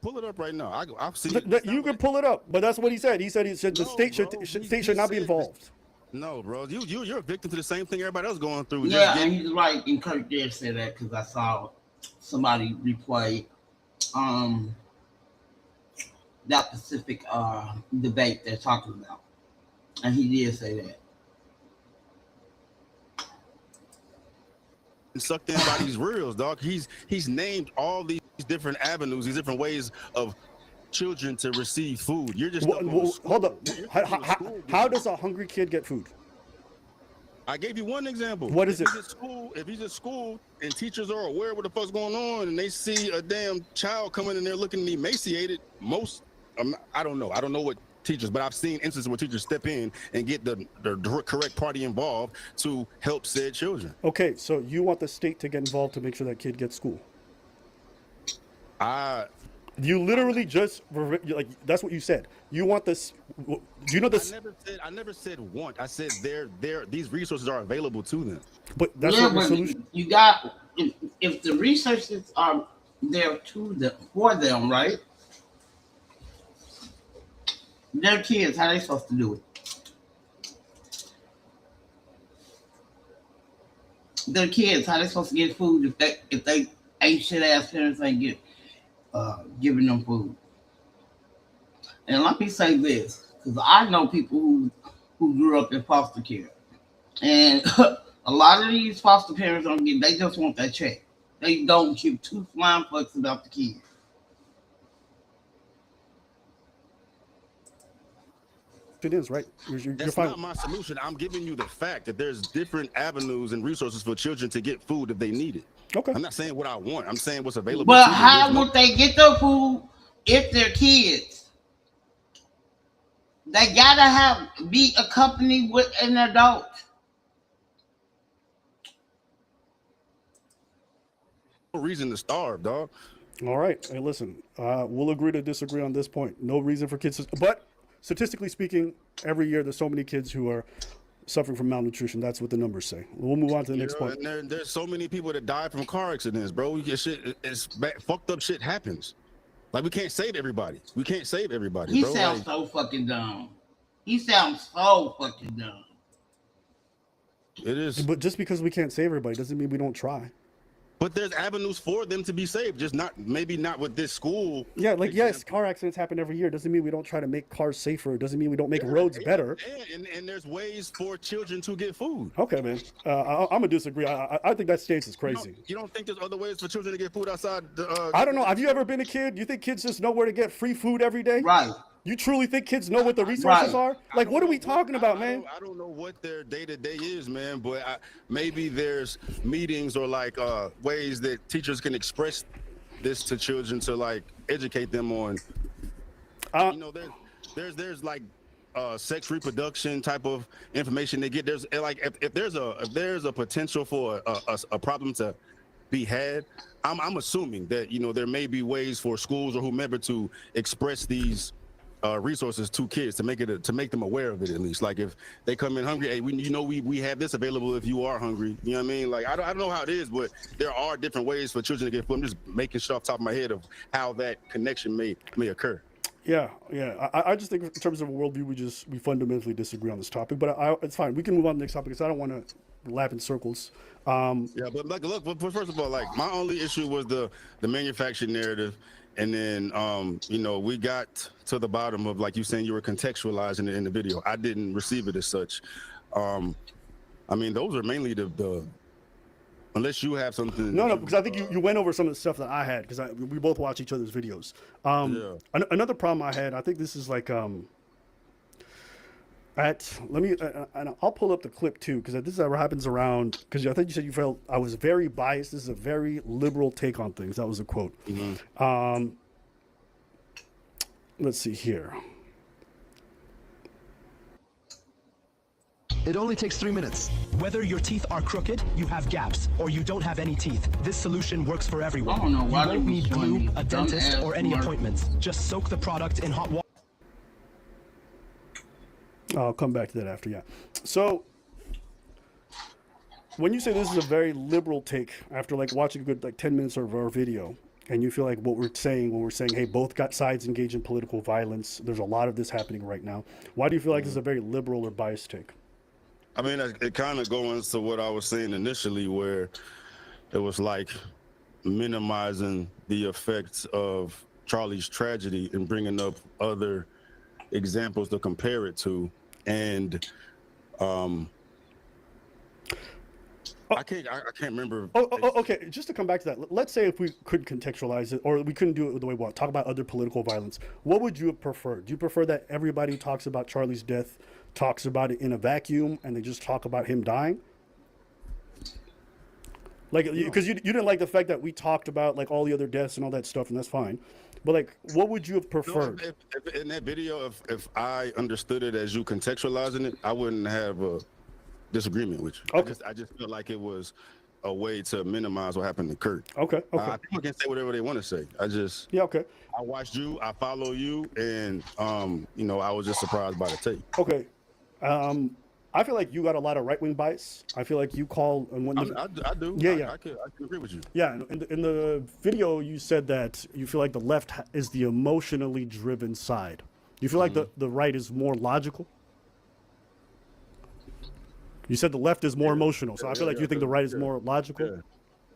pull it up right now. I've seen it. You can pull it up, but that's what he said. He said the state should not be involved. No, bro. You're a victim to the same thing everybody else going through. Yeah, and he's right. And Kirk did say that because I saw somebody replayed that specific debate they're talking about, and he did say that. Sucked in by these reels, dog. He's named all these different avenues, these different ways of children to receive food. You're just hold up. How does a hungry kid get food? I gave you one example. What is it? If he's at school and teachers are aware of what the fuck's going on and they see a damn child coming in there looking emaciated, I don't know what teachers, but I've seen instances where teachers step in and get the correct party involved to help said children. Okay, so you want the state to get involved to make sure that kid gets school? You literally just like that's what you said. You want this? Do you know this? I never said want. I said these resources are available to them. But that's yeah, what the solution. You got if the resources are there for them, right? Their kids, how they supposed to do it? Their kids, how they supposed to get food if they ain't shit ass parents ain't giving them food? And let me say this, because I know people who grew up in foster care, and a lot of these foster parents they just want that check. They don't give two flying fucks about the kids. It is, right? That's not my solution. I'm giving you the fact that there's different avenues and resources for children to get food if they need it. Okay. I'm not saying what I want. I'm saying what's available. But to how would they get their food if they're kids? They gotta be accompanied with an adult. No reason to starve, dog. All right. Hey, listen. We'll agree to disagree on this point. No reason for kids to, but statistically speaking, every year there's so many kids who are suffering from malnutrition. That's what the numbers say. We'll move on to the next point. And there's so many people that die from car accidents, bro. Fucked up shit happens. Like, we can't save everybody. We can't save everybody. He bro. sounds so fucking dumb. He sounds so fucking dumb. It is. But just because we can't save everybody doesn't mean we don't try. But there's avenues for them to be saved, just maybe not with this school. Yeah, like, yes, car accidents happen every year. Doesn't mean we don't try to make cars safer. Doesn't mean we don't make roads better. And there's ways for children to get food. Okay, man. I'm going to disagree. I think that stance is crazy. You don't think there's other ways for children to get food outside? I don't know. Have you ever been a kid? You think kids just know where to get free food every day? Right. You truly think kids know what the resources are? Like, what are we talking about, man? I don't know what their day-to-day is, man, but maybe there's meetings or like ways that teachers can express this to children to like educate them on. There's like sex reproduction type of information they get. There's like if there's a potential for a problem to be had, I'm assuming that there may be ways for schools or whomever to express these resources to kids to make them aware of it, at least. Like if they come in hungry, hey, we have this available if you are hungry. You know what I mean? Like I don't know how it is, but there are different ways for children to get food. I'm just making sure off the top of my head of how that connection may occur. Yeah. I just think in terms of a worldview, we fundamentally disagree on this topic. But it's fine. We can move on to the next topic because I don't want to lap in circles. Yeah, but like, look, first of all, like my only issue was the manufactured narrative. And then, we got to the bottom of, like you saying, you were contextualizing it in the video. I didn't receive it as such. I mean, those are mainly the unless you have something. No, because I think you went over some of the stuff that I had because we both watch each other's videos. Another problem I had, I think this is like and I'll pull up the clip too because this ever happens around because I think you said you felt I was very biased. This is a very liberal take on things. That was a quote. Mm-hmm. Let's see here. It only takes 3 minutes. Whether your teeth are crooked, you have gaps, or you don't have any teeth, this solution works for everyone. I don't know why you won't need glue, a dentist, or any appointments. Just soak the product in hot water. I'll come back to that after, yeah. So, when you say this is a very liberal take, after like watching a good 10 minutes of our video, and you feel like what we're saying, hey, both got sides engaged in political violence, there's a lot of this happening right now. Why do you feel like this is a very liberal or biased take? I mean, it kind of goes to what I was saying initially, where it was like, minimizing the effects of Charlie's tragedy and bringing up other examples to compare it to. And I can't remember. Okay, just to come back to that, let's say if we could contextualize it, or we couldn't do it the way we want, talk about other political violence, what would you have preferred? Do you prefer that everybody who talks about Charlie's death talks about it in a vacuum and they just talk about him dying? Like, because you didn't like the fact that we talked about like all the other deaths and all that stuff, and that's fine. But like, what would you have preferred? If in that video, if I understood it as you contextualizing it, I wouldn't have a disagreement with you. Okay. I just feel like it was a way to minimize what happened to Kurt. Okay. People can say whatever they want to say. Okay. I watched you, I follow you, and I was just surprised by the tape. Okay. I feel like you got a lot of right-wing bias. I feel like you call and when I do. Yeah. I can agree with you. Yeah, in the video you said that you feel like the left is the emotionally driven side. Do you feel like the right is more logical? You said the left is more emotional, so I feel like you think the right is more logical.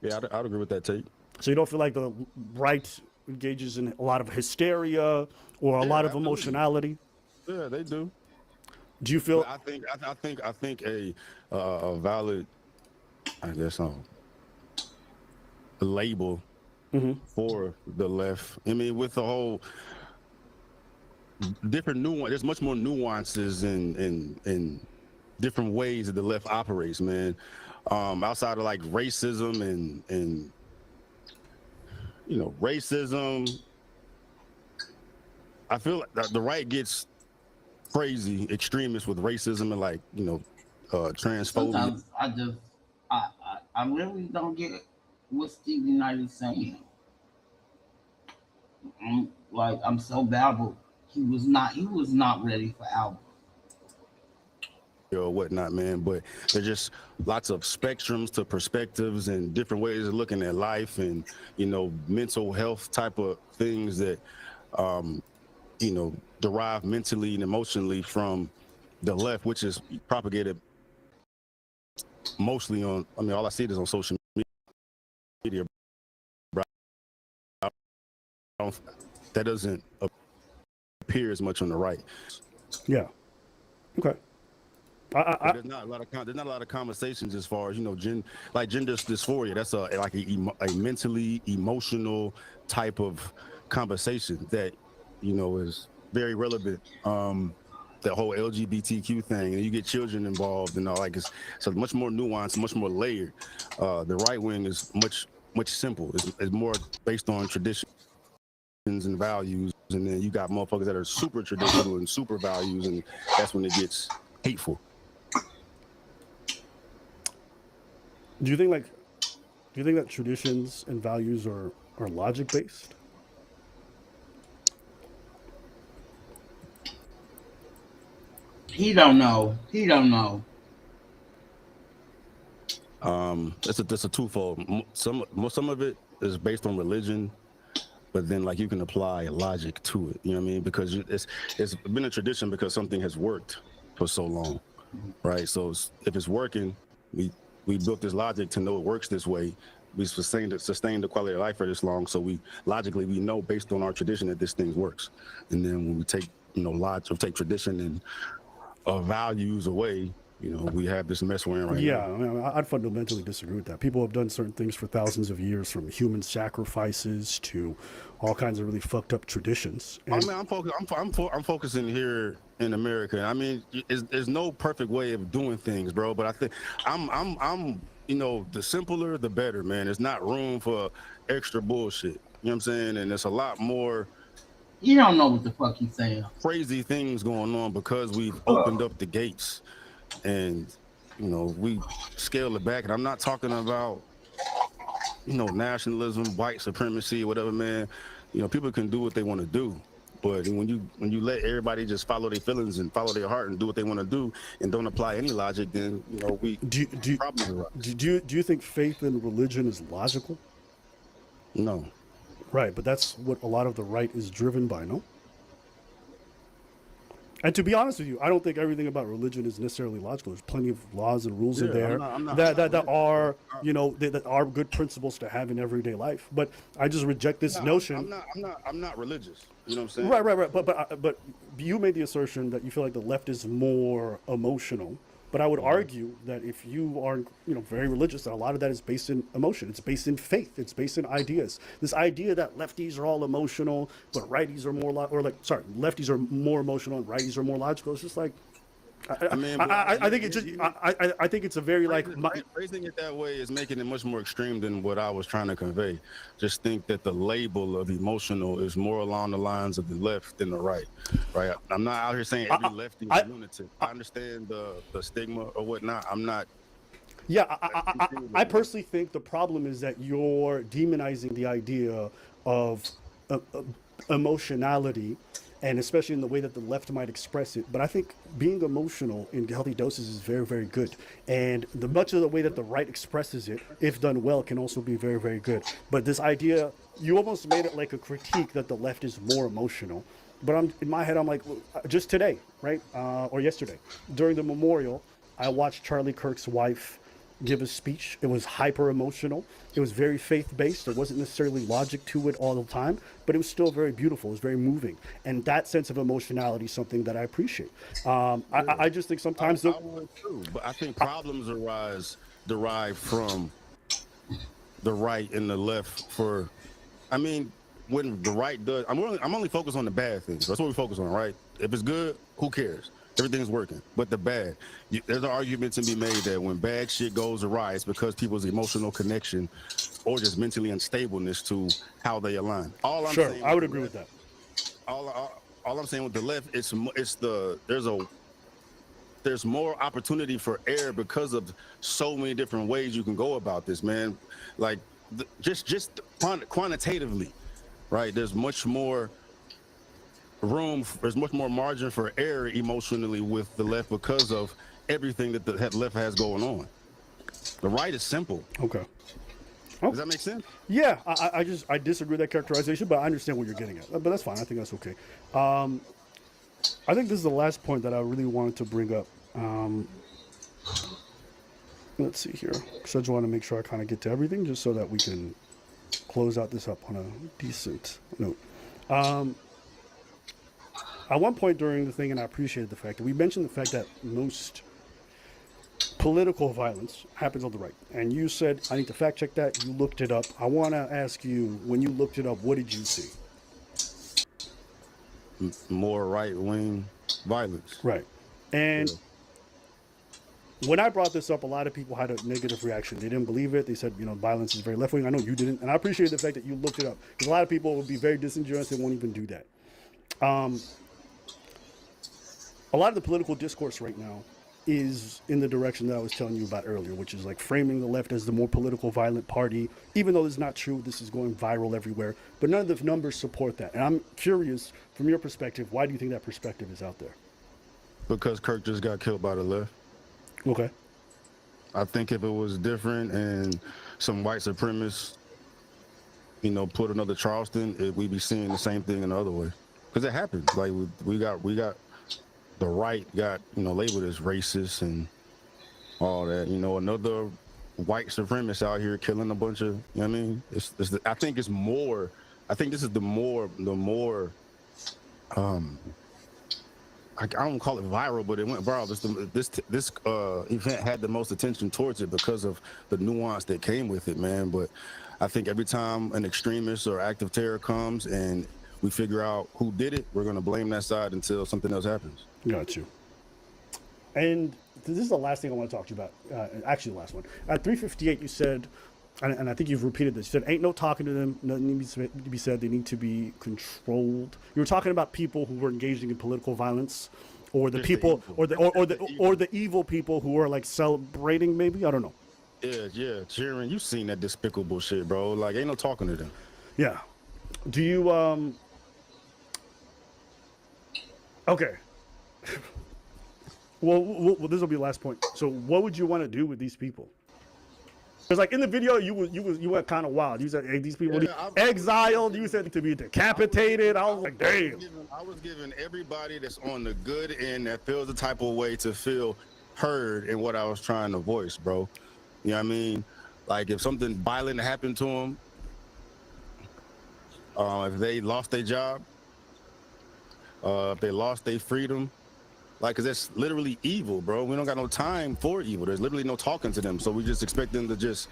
Yeah, I'd agree with that take. So you don't feel like the right engages in a lot of hysteria or a lot of emotionality? Yeah, they do. Do you feel? I think a valid, I guess, label for the left. I mean, with the whole different nuance, there's much more nuances in different ways that the left operates, man. Outside of like racism and racism, I feel like the right gets crazy extremists with racism and transphobia. Sometimes I really don't get what Steve United is saying. I'm so baffled. He was not ready for Albert. Or whatnot, man, but there's just lots of spectrums to perspectives and different ways of looking at life and mental health type of things that derive mentally and emotionally from the left, which is propagated mostly on, all I see is on social media. That doesn't appear as much on the right. Yeah. Okay. There's not a lot of conversations as far as gender dysphoria. That's a mentally emotional type of conversation that is very relevant. The whole LGBTQ thing, and you get children involved and all, it's much more nuanced, much more layered. The right wing is much simple. It's more based on traditions and values, and then you got motherfuckers that are super traditional and super values, and that's when it gets hateful. Do you think that traditions and values are logic based? He don't know. That's a twofold. Some of it is based on religion, but then you can apply logic to it. You know what I mean? Because it's been a tradition because something has worked for so long, right? So if it's working, we built this logic to know it works this way. We sustained the quality of life for this long, so we know based on our tradition that this thing works. And then when we take take tradition and values away, we have this mess we're in right now. Yeah, I'd fundamentally disagree with that. People have done certain things for thousands of years, from human sacrifices to all kinds of really fucked up traditions. And I'm focusing here in America. I mean, there's no perfect way of doing things, bro. But I think I'm the simpler, the better, man. There's not room for extra bullshit. You know what I'm saying? And there's a lot more. You don't know what the fuck he's saying. Crazy things going on because we've opened up the gates. And we scale it back, and I'm not talking about nationalism, white supremacy, whatever, man. People can do what they want to do, but when you let everybody just follow their feelings and follow their heart and do what they want to do and don't apply any logic, then we problems arise. Do you think faith in religion is logical? No. Right, but that's what a lot of the right is driven by, no? And to be honest with you, I don't think everything about religion is necessarily logical. There's plenty of laws and rules in Yeah, there I'm not that are, you know, that are good principles to have in everyday life. But I just reject this notion. I'm not religious. You know what I'm saying? Right. But you made the assertion that you feel like the left is more emotional. But I would argue that if you are, you know, very religious, that a lot of that is based in emotion. It's based in faith. It's based in ideas. This idea that lefties are all emotional, but righties are more lefties are more emotional and righties are more logical. It's just like, I think it's just, I think it's a very raising it that way is making it much more extreme than what I was trying to convey. Just think that the label of emotional is more along the lines of the left than the right. Right? I'm not out here saying every lefty is a lunatic. I understand the stigma or whatnot. I'm not. Yeah, I personally think the problem is that you're demonizing the idea of emotionality, and especially in the way that the left might express it. But I think being emotional in healthy doses is very, very good. And the much of the way that the right expresses it, if done well, can also be very, very good. But this idea, you almost made it like a critique that the left is more emotional. But in my head, I'm like, just today, right? Or yesterday, during the memorial, I watched Charlie Kirk's wife give a speech. It was hyper emotional. It was very faith based. There wasn't necessarily logic to it all the time, but it was still very beautiful. It was very moving, and that sense of emotionality is something that I appreciate. I just think sometimes I would too, but I think problems derive from the right and the left. I mean, when the right does, I'm only focused on the bad things. That's what we focus on, right? If it's good, who cares? Everything's working, but the bad. There's an argument to be made that when bad shit goes awry, it's because people's emotional connection or just mentally unstableness to how they align. All I'm saying, I would agree with that. All I'm saying with the left, there's more opportunity for error because of so many different ways you can go about this, man. Like just quantitatively, right? There's much more there's much more margin for error emotionally with the left because of everything that the left has going on. The right is simple. Okay. Does that make sense? Yeah, I disagree with that characterization, but I understand what you're getting at. But that's fine. I think that's okay. I think this is the last point that I really wanted to bring up. Let's see here. So I just want to make sure I kind of get to everything just so that we can close out this up on a decent note. At one point during the thing, and I appreciated the fact that we mentioned the fact that most political violence happens on the right. And you said, I need to fact check that. You looked it up. I want to ask you, when you looked it up, what did you see? More right-wing violence. Right. And when I brought this up, a lot of people had a negative reaction. They didn't believe it. They said, you know, violence is very left-wing. I know you didn't. And I appreciate the fact that you looked it up. Because a lot of people would be very disingenuous and won't even do that. A lot of the political discourse right now is in the direction that I was telling you about earlier, which is like framing the left as the more political violent party, even though it's not true. This is going viral everywhere, but none of the numbers support that. And I'm curious, from your perspective, why do you think that perspective is out there? Because Kirk just got killed by the left. Okay. I think if it was different and some white supremacists, you know, put another Charleston, we'd be seeing the same thing in the other way. Because it happens. Like we got the right got, you know, labeled as racist and all that. You know, another white supremacist out here killing a bunch of, you know what I mean? I think it's more. I think this is the more. I don't call it viral, but it went viral. This event had the most attention towards it because of the nuance that came with it, man. But I think every time an extremist or act of terror comes and we figure out who did it, we're going to blame that side until something else happens. Got you. And this is the last thing I want to talk to you about. Actually, the last one. At 3:58, you said, and I think you've repeated this, you said, ain't no talking to them, nothing needs to be said, they need to be controlled. You were talking about people who were engaging in political violence, or the people, or the evil people who are like celebrating, maybe? I don't know. Yeah, Sharon, you've seen that despicable shit, bro. Like, ain't no talking to them. Yeah. Do you, okay. Well, this will be the last point. So what would you want to do with these people? Because like in the video, you went kind of wild. You said, hey, these people exiled. You said to be decapitated. I was like, damn. I was giving everybody that's on the good end that feels the type of way to feel heard in what I was trying to voice, bro. You know what I mean? Like if something violent happened to them, if they lost their job, if they lost their freedom, like, cause that's literally evil, bro. We don't got no time for evil. There's literally no talking to them. So we just expect them to just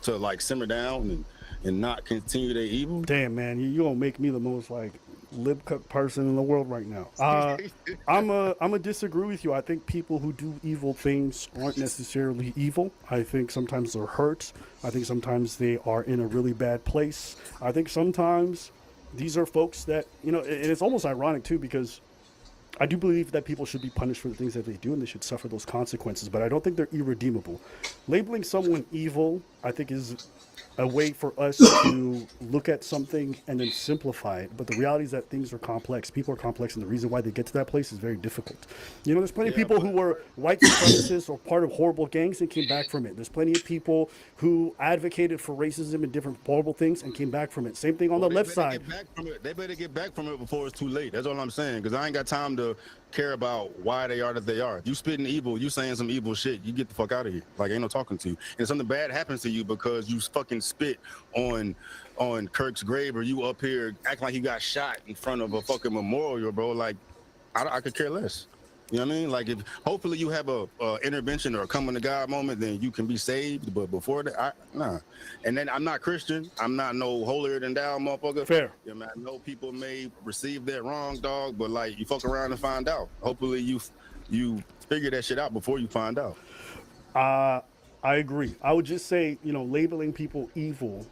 like simmer down and not continue their evil. Damn, man, you gonna make me the most like lip cut person in the world right now. I'm a disagree with you. I think people who do evil things aren't necessarily evil. I think sometimes they're hurt. I think sometimes they are in a really bad place. I think sometimes these are folks that, you know, and it's almost ironic too, because I do believe that people should be punished for the things that they do and they should suffer those consequences, but I don't think they're irredeemable. Labeling someone evil, I think, is a way for us to look at something and then simplify it. But the reality is that things are complex. People are complex, and the reason why they get to that place is very difficult. You know, there's plenty of people who were white supremacists or part of horrible gangs and came back from it. There's plenty of people who advocated for racism and different horrible things and came back from it. Same thing on the left side. They better get back from it before it's too late. That's all I'm saying, because I ain't got time to care about why they are that they are. If you spitting evil, you saying some evil shit, you get the fuck out of here. Like, ain't no talking to you. And something bad happens to you because you fucking spit on Kirk's grave, or you up here acting like you got shot in front of a fucking memorial, bro. Like, I could care less. You know what I mean? Like, if hopefully you have a intervention or a coming to God moment, then you can be saved. But before that, nah. And then I'm not Christian. I'm not no holier than thou motherfucker. Fair. Yeah, man. I know people may receive that wrong, dog. But like, you fuck around and find out. Hopefully you figure that shit out before you find out. I agree. I would just say, you know, labeling people evil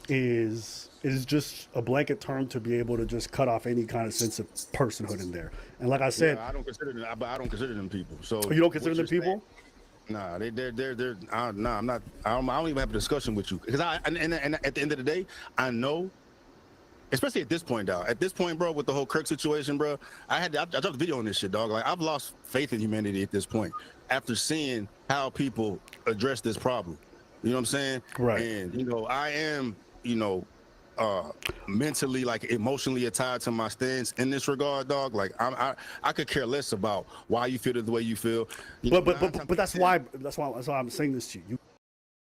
is just a blanket term to be able to just cut off any kind of sense of personhood in there. And like I said, I don't consider them people. So you don't consider them people? Nah, I'm not. I don't even have a discussion with you, because and at the end of the day, I know. Especially at this point, dog. At this point, bro, with the whole Kirk situation, bro, I dropped a video on this shit, dog. Like, I've lost faith in humanity at this point after seeing how people address this problem. You know what I'm saying? Right. And you know, I am, you know, mentally, like, emotionally tied to my stance in this regard, dog. Like, I could care less about why you feel the way you feel. But that's why I'm saying this to you.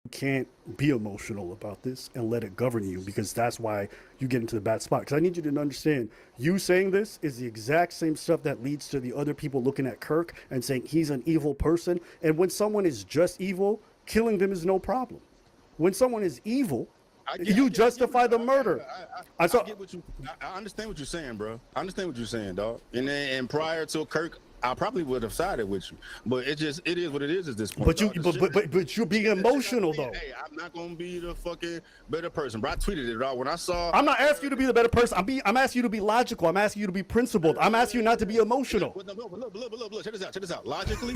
You can't be emotional about this and let it govern you, because that's why you get into the bad spot. Because I need you to understand, you saying this is the exact same stuff that leads to the other people looking at Kirk and saying he's an evil person. And when someone is just evil, killing them is no problem. When someone is evil, you justify the murder. I understand what you're saying, bro. I understand what you're saying, dog. And prior to Kirk, I probably would have sided with you, but it is what it is at this point. But you're being emotional though. Hey, I'm not gonna be the fucking better person, bro. I tweeted it all when I saw. I'm not asking you to be the better person. I'm asking you to be logical. I'm asking you to be principled. I'm asking you not to be emotional. Look, check this out. Logically.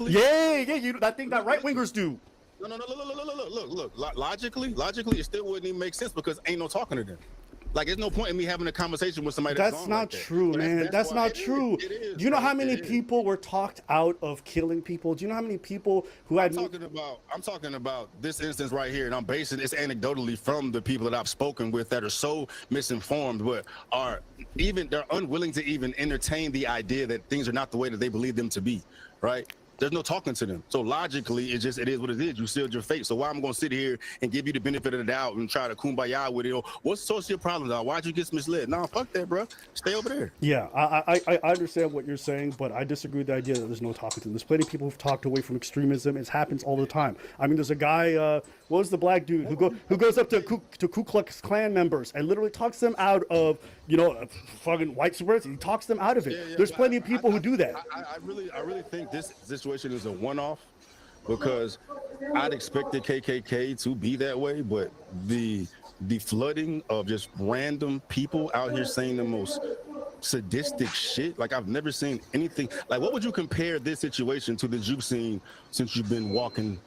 Yeah. I think that right wingers do. No. Look. Logically, it still wouldn't even make sense, because ain't no talking to them. Like, there's no point in me having a conversation with somebody that's not true, man. That's not true. Do you know how many people were talked out of killing people? Do you know how many people who had... I'm talking about this instance right here, and I'm basing this anecdotally from the people that I've spoken with that are so misinformed, but they're unwilling to even entertain the idea that things are not the way that they believe them to be, right? There's no talking to them. So logically, it is what it is. You sealed your fate. So why am I going to sit here and give you the benefit of the doubt and try to kumbaya with it? Or what's the source of your problem, dog? Why'd you get misled? No, fuck that, bro. Stay over there. Yeah, I understand what you're saying, but I disagree with the idea that there's no talking to them. There's plenty of people who've talked away from extremism. It happens all the time. I mean, there's a guy, what was the black dude who goes up to Ku Klux Klan members and literally talks them out of, you know, fucking white supremacy. He talks them out of it. Yeah, there's plenty of people who do that. I really think this situation is a one-off, because I'd expected KKK to be that way, but the flooding of just random people out here saying the most sadistic shit, like, I've never seen anything. Like, what would you compare this situation to that you've seen since you've been walking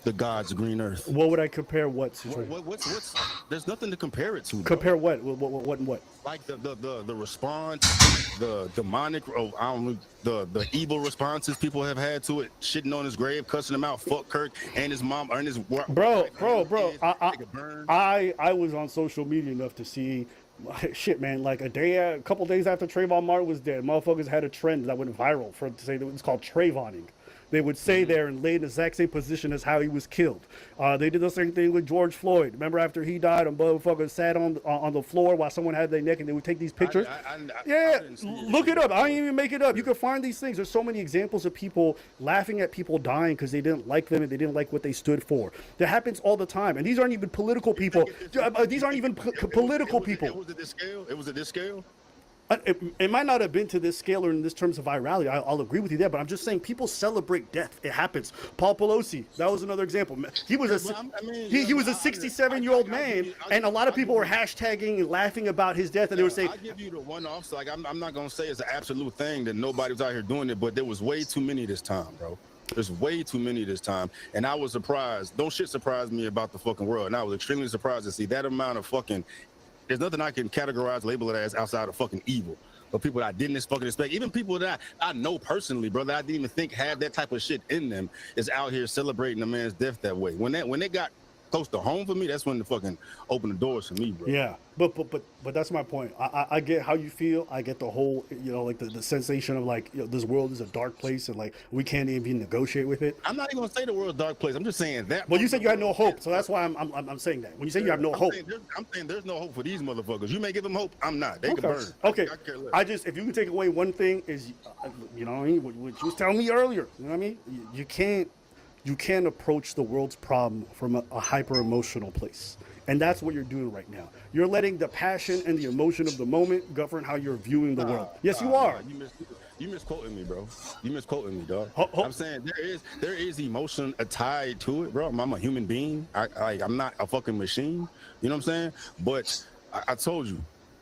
the God's green earth. What would I compare what to? What's there's nothing to compare it to. Compare what? What and what? Like the response, the demonic, the evil responses people have had to it, shitting on his grave, cussing him out, fuck Kirk and his mom and his bro. I was on social media enough to see shit, man. Like a couple days after Trayvon Martin was dead, motherfuckers had a trend that went viral to say that it's called Trayvoning. They would say there and lay in the exact same position as how he was killed. They did the same thing with George Floyd. Remember after he died, and motherfuckers sat on the floor while someone had their neck, and they would take these pictures. Look it up. I didn't even make it up. You can find these things. There's so many examples of people laughing at people dying because they didn't like them and they didn't like what they stood for. That happens all the time, and these aren't even political people. These aren't even political people. It was at this scale. It was at this scale. It might not have been to this scale or in this terms of virality. I'll agree with you there, but I'm just saying people celebrate death. It happens. Paul Pelosi, that was another example. He was a 67-year-old man, and a lot of people were hashtagging and laughing about his death, and they would say, I give you the one-offs. Like I'm not gonna say it's an absolute thing that nobody was out here doing it, but there was way too many this time, bro. There's way too many this time, and I was surprised. Don't shit surprise me about the fucking world, and I was extremely surprised to see that amount of fucking. There's nothing I can categorize, label it as outside of fucking evil. But people that I didn't fucking expect, even people that I know personally, bro, that I didn't even think had that type of shit in them, is out here celebrating a man's death that way. When it got close to home for me, that's when the fucking opened the doors for me, bro. Yeah, but that's my point. I get how you feel. I get the whole, like the sensation of like, this world is a dark place and like we can't even negotiate with it. I'm not even gonna say the world's a dark place. I'm just saying that. Well, you said you had no hope, so that's why I'm saying that. When you say you have no hope, I'm saying there's no hope for these motherfuckers. You may give them hope. I'm not. They can burn. Okay. I care less. I just, if you can take away one thing is, you know what I mean, what you was telling me earlier. You know what I mean? You can't approach the world's problem from a hyper emotional place. And that's what you're doing right now. You're letting the passion and the emotion of the moment govern how you're viewing the world. Yes, you are. You misquoting me, bro. You misquoting me, dog. I'm saying there is emotion tied to it, bro. I'm a human being. I'm not a fucking machine. You know what I'm saying? But I told you,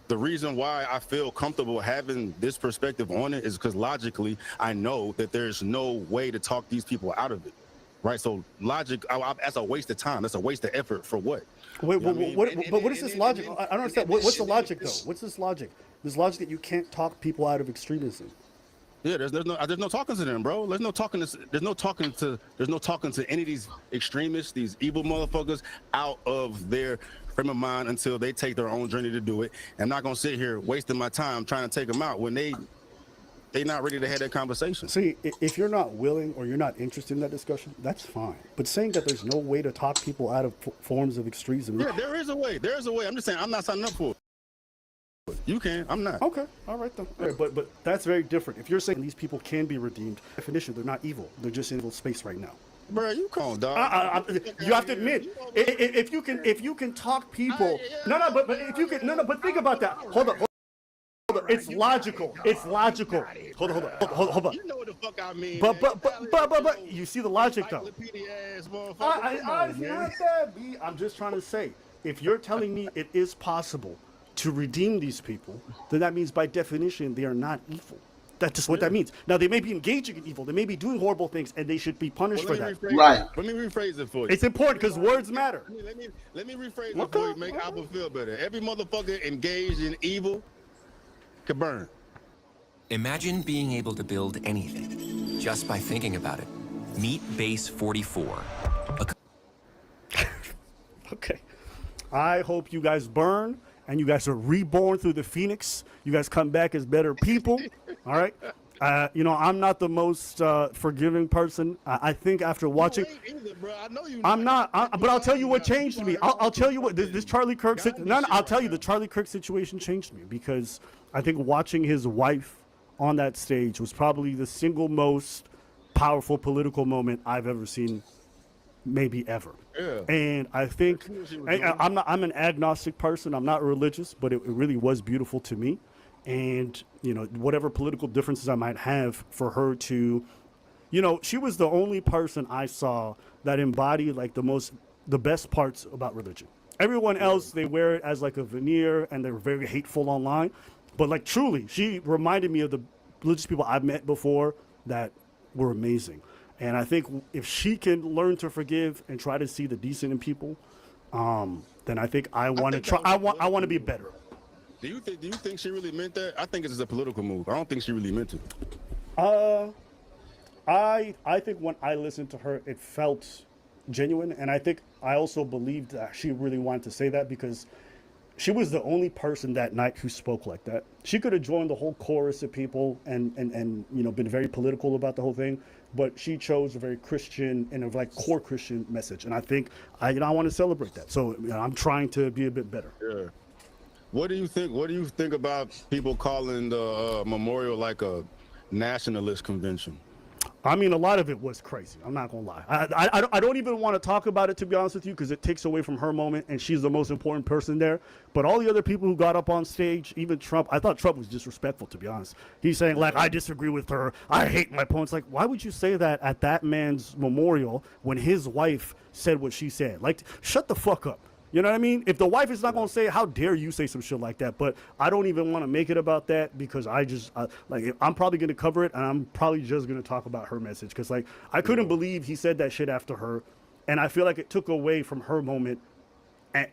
the reason why I feel comfortable having this perspective on it is because logically, I know that there's no way to talk these people out of it. Right, so logic, that's a waste of time. That's a waste of effort for what? Wait, what is this logic? I don't understand. What's the logic though? What's this logic? This logic that you can't talk people out of extremism. Yeah, there's no talking to them, bro. There's no talking to any of these extremists, these evil motherfuckers out of their frame of mind until they take their own journey to do it. I'm not gonna sit here wasting my time trying to take them out when they're not ready to have that conversation. See, if you're not willing or you're not interested in that discussion, that's fine. But saying that there's no way to talk people out of forms of extremism. Yeah, there is a way. There's a way. I'm just saying I'm not signing up for it. You can. I'm not. Okay. All right, then. All right, but that's very different. If you're saying these people can be redeemed, by definition, they're not evil. They're just in evil space right now. Bro, you calm, dog. You have to admit, if you can talk people. But think about that. Hold up. It's logical. It's logical. Hold on. You know what the fuck I mean. But you see the logic though. I'm just trying to say, if you're telling me it is possible to redeem these people, then that means by definition they are not evil. That's just what that means. Now they may be engaging in evil, they may be doing horrible things, and they should be punished for that. Right. Let me rephrase it for you. It's important because words matter. Let me rephrase it for you. Make Abba feel better. Every motherfucker engaged in evil could burn. Imagine being able to build anything just by thinking about it. Meet Base 44. Okay. I hope you guys burn and you guys are reborn through the Phoenix. You guys come back as better people. All right. I'm not the most forgiving person. I think after watching, I'm not. But I'll tell you what changed me. I'll tell you what this Charlie Kirk. I'll tell you the Charlie Kirk situation changed me because I think watching his wife on that stage was probably the single most powerful political moment I've ever seen, maybe ever. Yeah. And I think I'm an agnostic person. I'm not religious, but it really was beautiful to me. And, whatever political differences I might have, for her to, she was the only person I saw that embodied like the best parts about religion. Everyone else, they wear it as like a veneer and they're very hateful online. But like truly, she reminded me of the religious people I've met before that were amazing. And I think if she can learn to forgive and try to see the decent in people, then I think I want to try. I want to be better. Do you think she really meant that? I think it's a political move. I don't think she really meant it. I think when I listened to her, it felt genuine, and I think I also believed that she really wanted to say that because she was the only person that night who spoke like that. She could have joined the whole chorus of people and you know, been very political about the whole thing, but she chose a very Christian and a like core Christian message, and I think I want to celebrate that. So you know, I'm trying to be a bit better. Yeah. What do you think? What do you think about people calling the memorial like a nationalist convention? I mean, a lot of it was crazy. I'm not gonna lie. I don't even want to talk about it, to be honest with you, because it takes away from her moment, and she's the most important person there. But all the other people who got up on stage, even Trump, I thought Trump was disrespectful, to be honest. He's saying like, I disagree with her. I hate my opponents. Like, why would you say that at that man's memorial when his wife said what she said? Like, shut the fuck up. You know what I mean? If the wife is not going to say it, how dare you say some shit like that? But I don't even want to make it about that because I'm probably going to cover it, and I'm probably just going to talk about her message because like I couldn't believe he said that shit after her, and I feel like it took away from her moment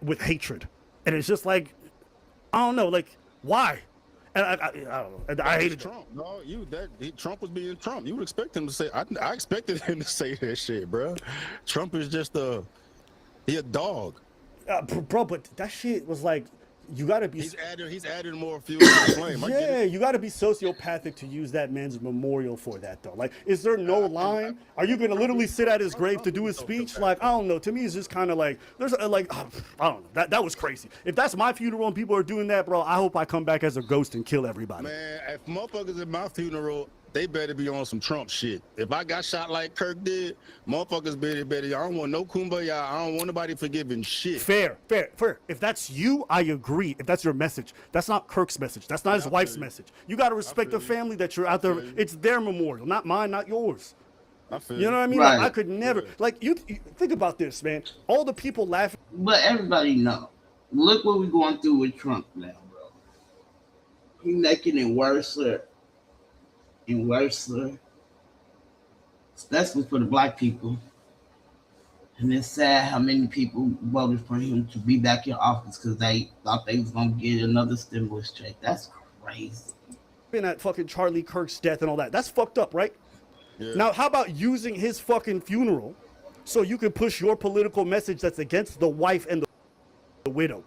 with hatred, and it's just like I don't know, like why? And I don't know. I hated Trump. No, Trump was being Trump. You would expect him to say. I expected him to say that shit, bro. Trump is just he a dog. Bro, but that shit was like, you gotta be. He's adding more fuel to the flame. Yeah, you gotta be sociopathic to use that man's memorial for that though. Like, is there no line? Are you gonna literally sit at his grave to do his speech? Like, I don't know. To me, it's just kind of like there's like I don't know. That was crazy. If that's my funeral and people are doing that, bro, I hope I come back as a ghost and kill everybody. Man, if motherfuckers at my funeral, they better be on some Trump shit. If I got shot like Kirk did, motherfuckers better. I don't want no kumbaya. I don't want nobody forgiving shit. Fair. If that's you, I agree. If that's your message, that's not Kirk's message. That's not his wife's message. You got to respect the family that you're out there. It's their memorial, not mine, not yours. You know what I mean? Right. Like, I could never. Like you think about this, man. All the people laughing. But everybody know. Look what we're going through with Trump now, bro. He's making it worse and worse, especially for the black people. And it's sad how many people voted for him to be back in office because they thought they was gonna get another stimulus check. That's crazy. And that fucking Charlie Kirk's death and all that. That's fucked up, right? Yeah. Now, how about using his fucking funeral so you can push your political message that's against the wife and the widow?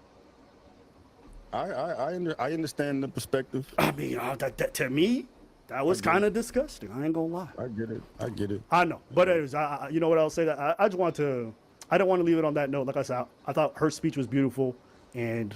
I understand the perspective. I mean, to me, that was kind of disgusting. I ain't gonna lie. I get it. I know, but anyways, you know what I'll say that I just want to. I don't want to leave it on that note. Like I said, I thought her speech was beautiful, and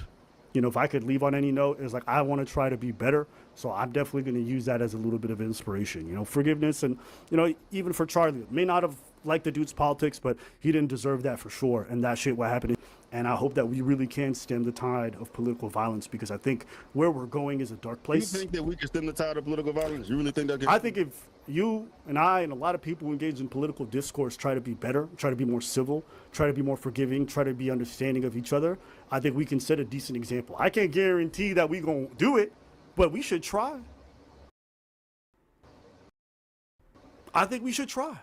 you know, if I could leave on any note, it's like I want to try to be better. So I'm definitely going to use that as a little bit of inspiration. You know, forgiveness, and you know, even for Charlie, may not have liked the dude's politics, but he didn't deserve that for sure. And that shit, what happened. And I hope that we really can stem the tide of political violence because I think where we're going is a dark place. You think that we can stem the tide of political violence? You really think that? I think if you and I and a lot of people who engage in political discourse try to be better, try to be more civil, try to be more forgiving, try to be understanding of each other, I think we can set a decent example. I can't guarantee that we're going to do it, but we should try. I think we should try.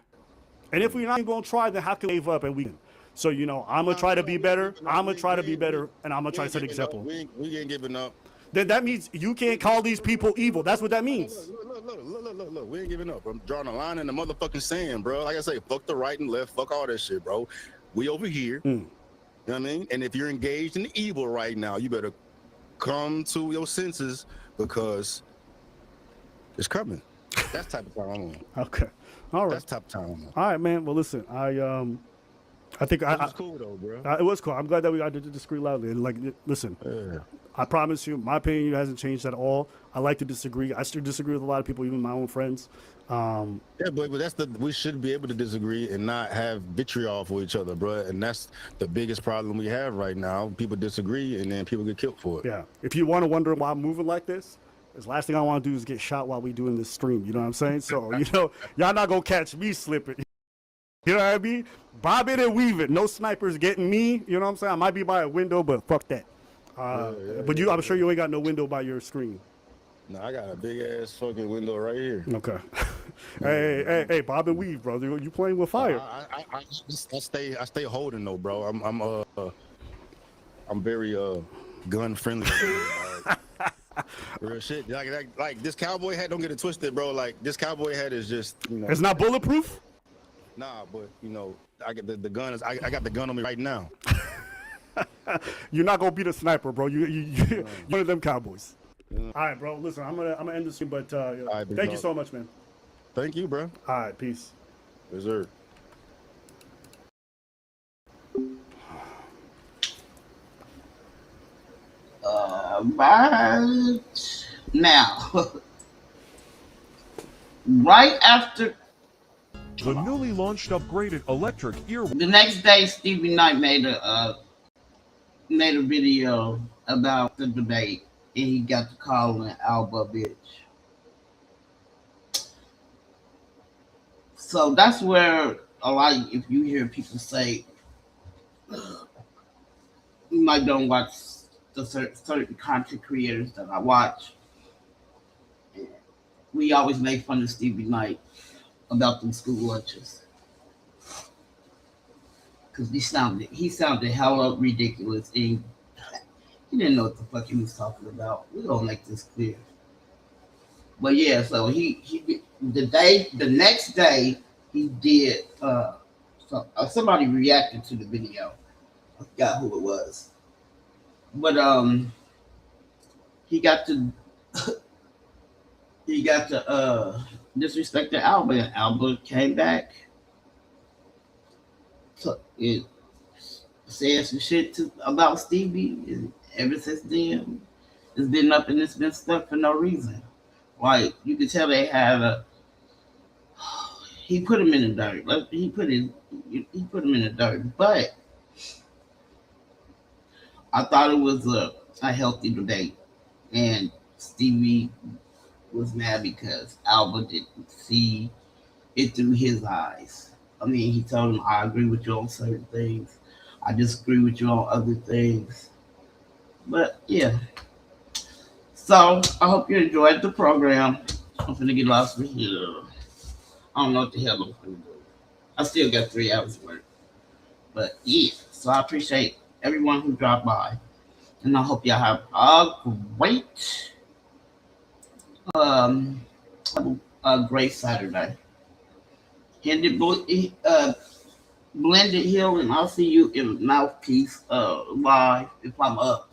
And if we're not going to try, then how can we give up and we can? So, you know, I'm going to try to be better. I'm going to try to be better, and I'm going to try to set an example. We ain't giving up. Then that means you can't call these people evil. That's what that means. Look. We ain't giving up. I'm drawing a line in the motherfucking sand, bro. Like I say, fuck the right and left. Fuck all that shit, bro. We over here. You know what I mean? And if you're engaged in evil right now, you better come to your senses because it's coming. That's the type of time I'm on. Okay. All right. That's the type of time I'm on. All right, man. Well, listen, I think it was cool though, bro. It was cool. I'm glad that we got to disagree loudly. And like, listen, I promise you, my opinion hasn't changed at all. I like to disagree. I still disagree with a lot of people, even my own friends. Yeah, but we should be able to disagree and not have vitriol for each other, bro. And that's the biggest problem we have right now. People disagree, and then people get killed for it. Yeah. If you want to wonder why I'm moving like this, the last thing I want to do is get shot while we doing this stream. You know what I'm saying? So, you know, y'all not gonna catch me slipping. You know what I mean? Bob it and weave it. No snipers getting me. You know what I'm saying? I might be by a window, but fuck that. But I'm sure you ain't got no window by your screen. No, I got a big ass fucking window right here. Okay. Hey, Bob and Weave, bro. You playing with fire. I stay holding though, bro. I'm very gun friendly. Real shit. Like this cowboy hat, don't get it twisted, bro. Like this cowboy hat is just, you know. It's not bulletproof? Nah, but you know, I get the gun is I got the gun on me right now. You're not gonna beat a sniper, bro. You're one of them cowboys. All right, bro. Listen, I'm gonna end this, but right, thank you so much, man. Thank you, bro. All right, peace. Yes, sir. But now, right after the newly launched upgraded electric ear. The next day, Stevie Knight made a video about the debate, and he got to calling Alba a bitch. So that's where a lot. If you hear people say, you might don't watch the certain content creators that I watch. We always make fun of Stevie Knight about them school lunches because he sounded hella ridiculous and he didn't know what the fuck he was talking about. We gonna make this clear. But yeah, so the next day he did. Somebody reacted to the video. I forgot who it was, but he got to disrespect the Alba. Alba came back. So it said some shit about Stevie. And ever since then, it's been up and it's been stuck for no reason. Like you could tell they had he put him in the dirt. Like he put him in the dirt. But I thought it was a healthy debate, and Stevie was mad because Alba didn't see it through his eyes. I mean, he told him, I agree with you on certain things. I disagree with you on other things. But, yeah. So, I hope you enjoyed the program. I'm finna get lost with here. I don't know what the hell I'm finna do. I still got 3 hours work. But, yeah. So, I appreciate everyone who dropped by. And I hope y'all have a great Saturday. Blended Hill, and I'll see you in Mouthpiece live if I'm up.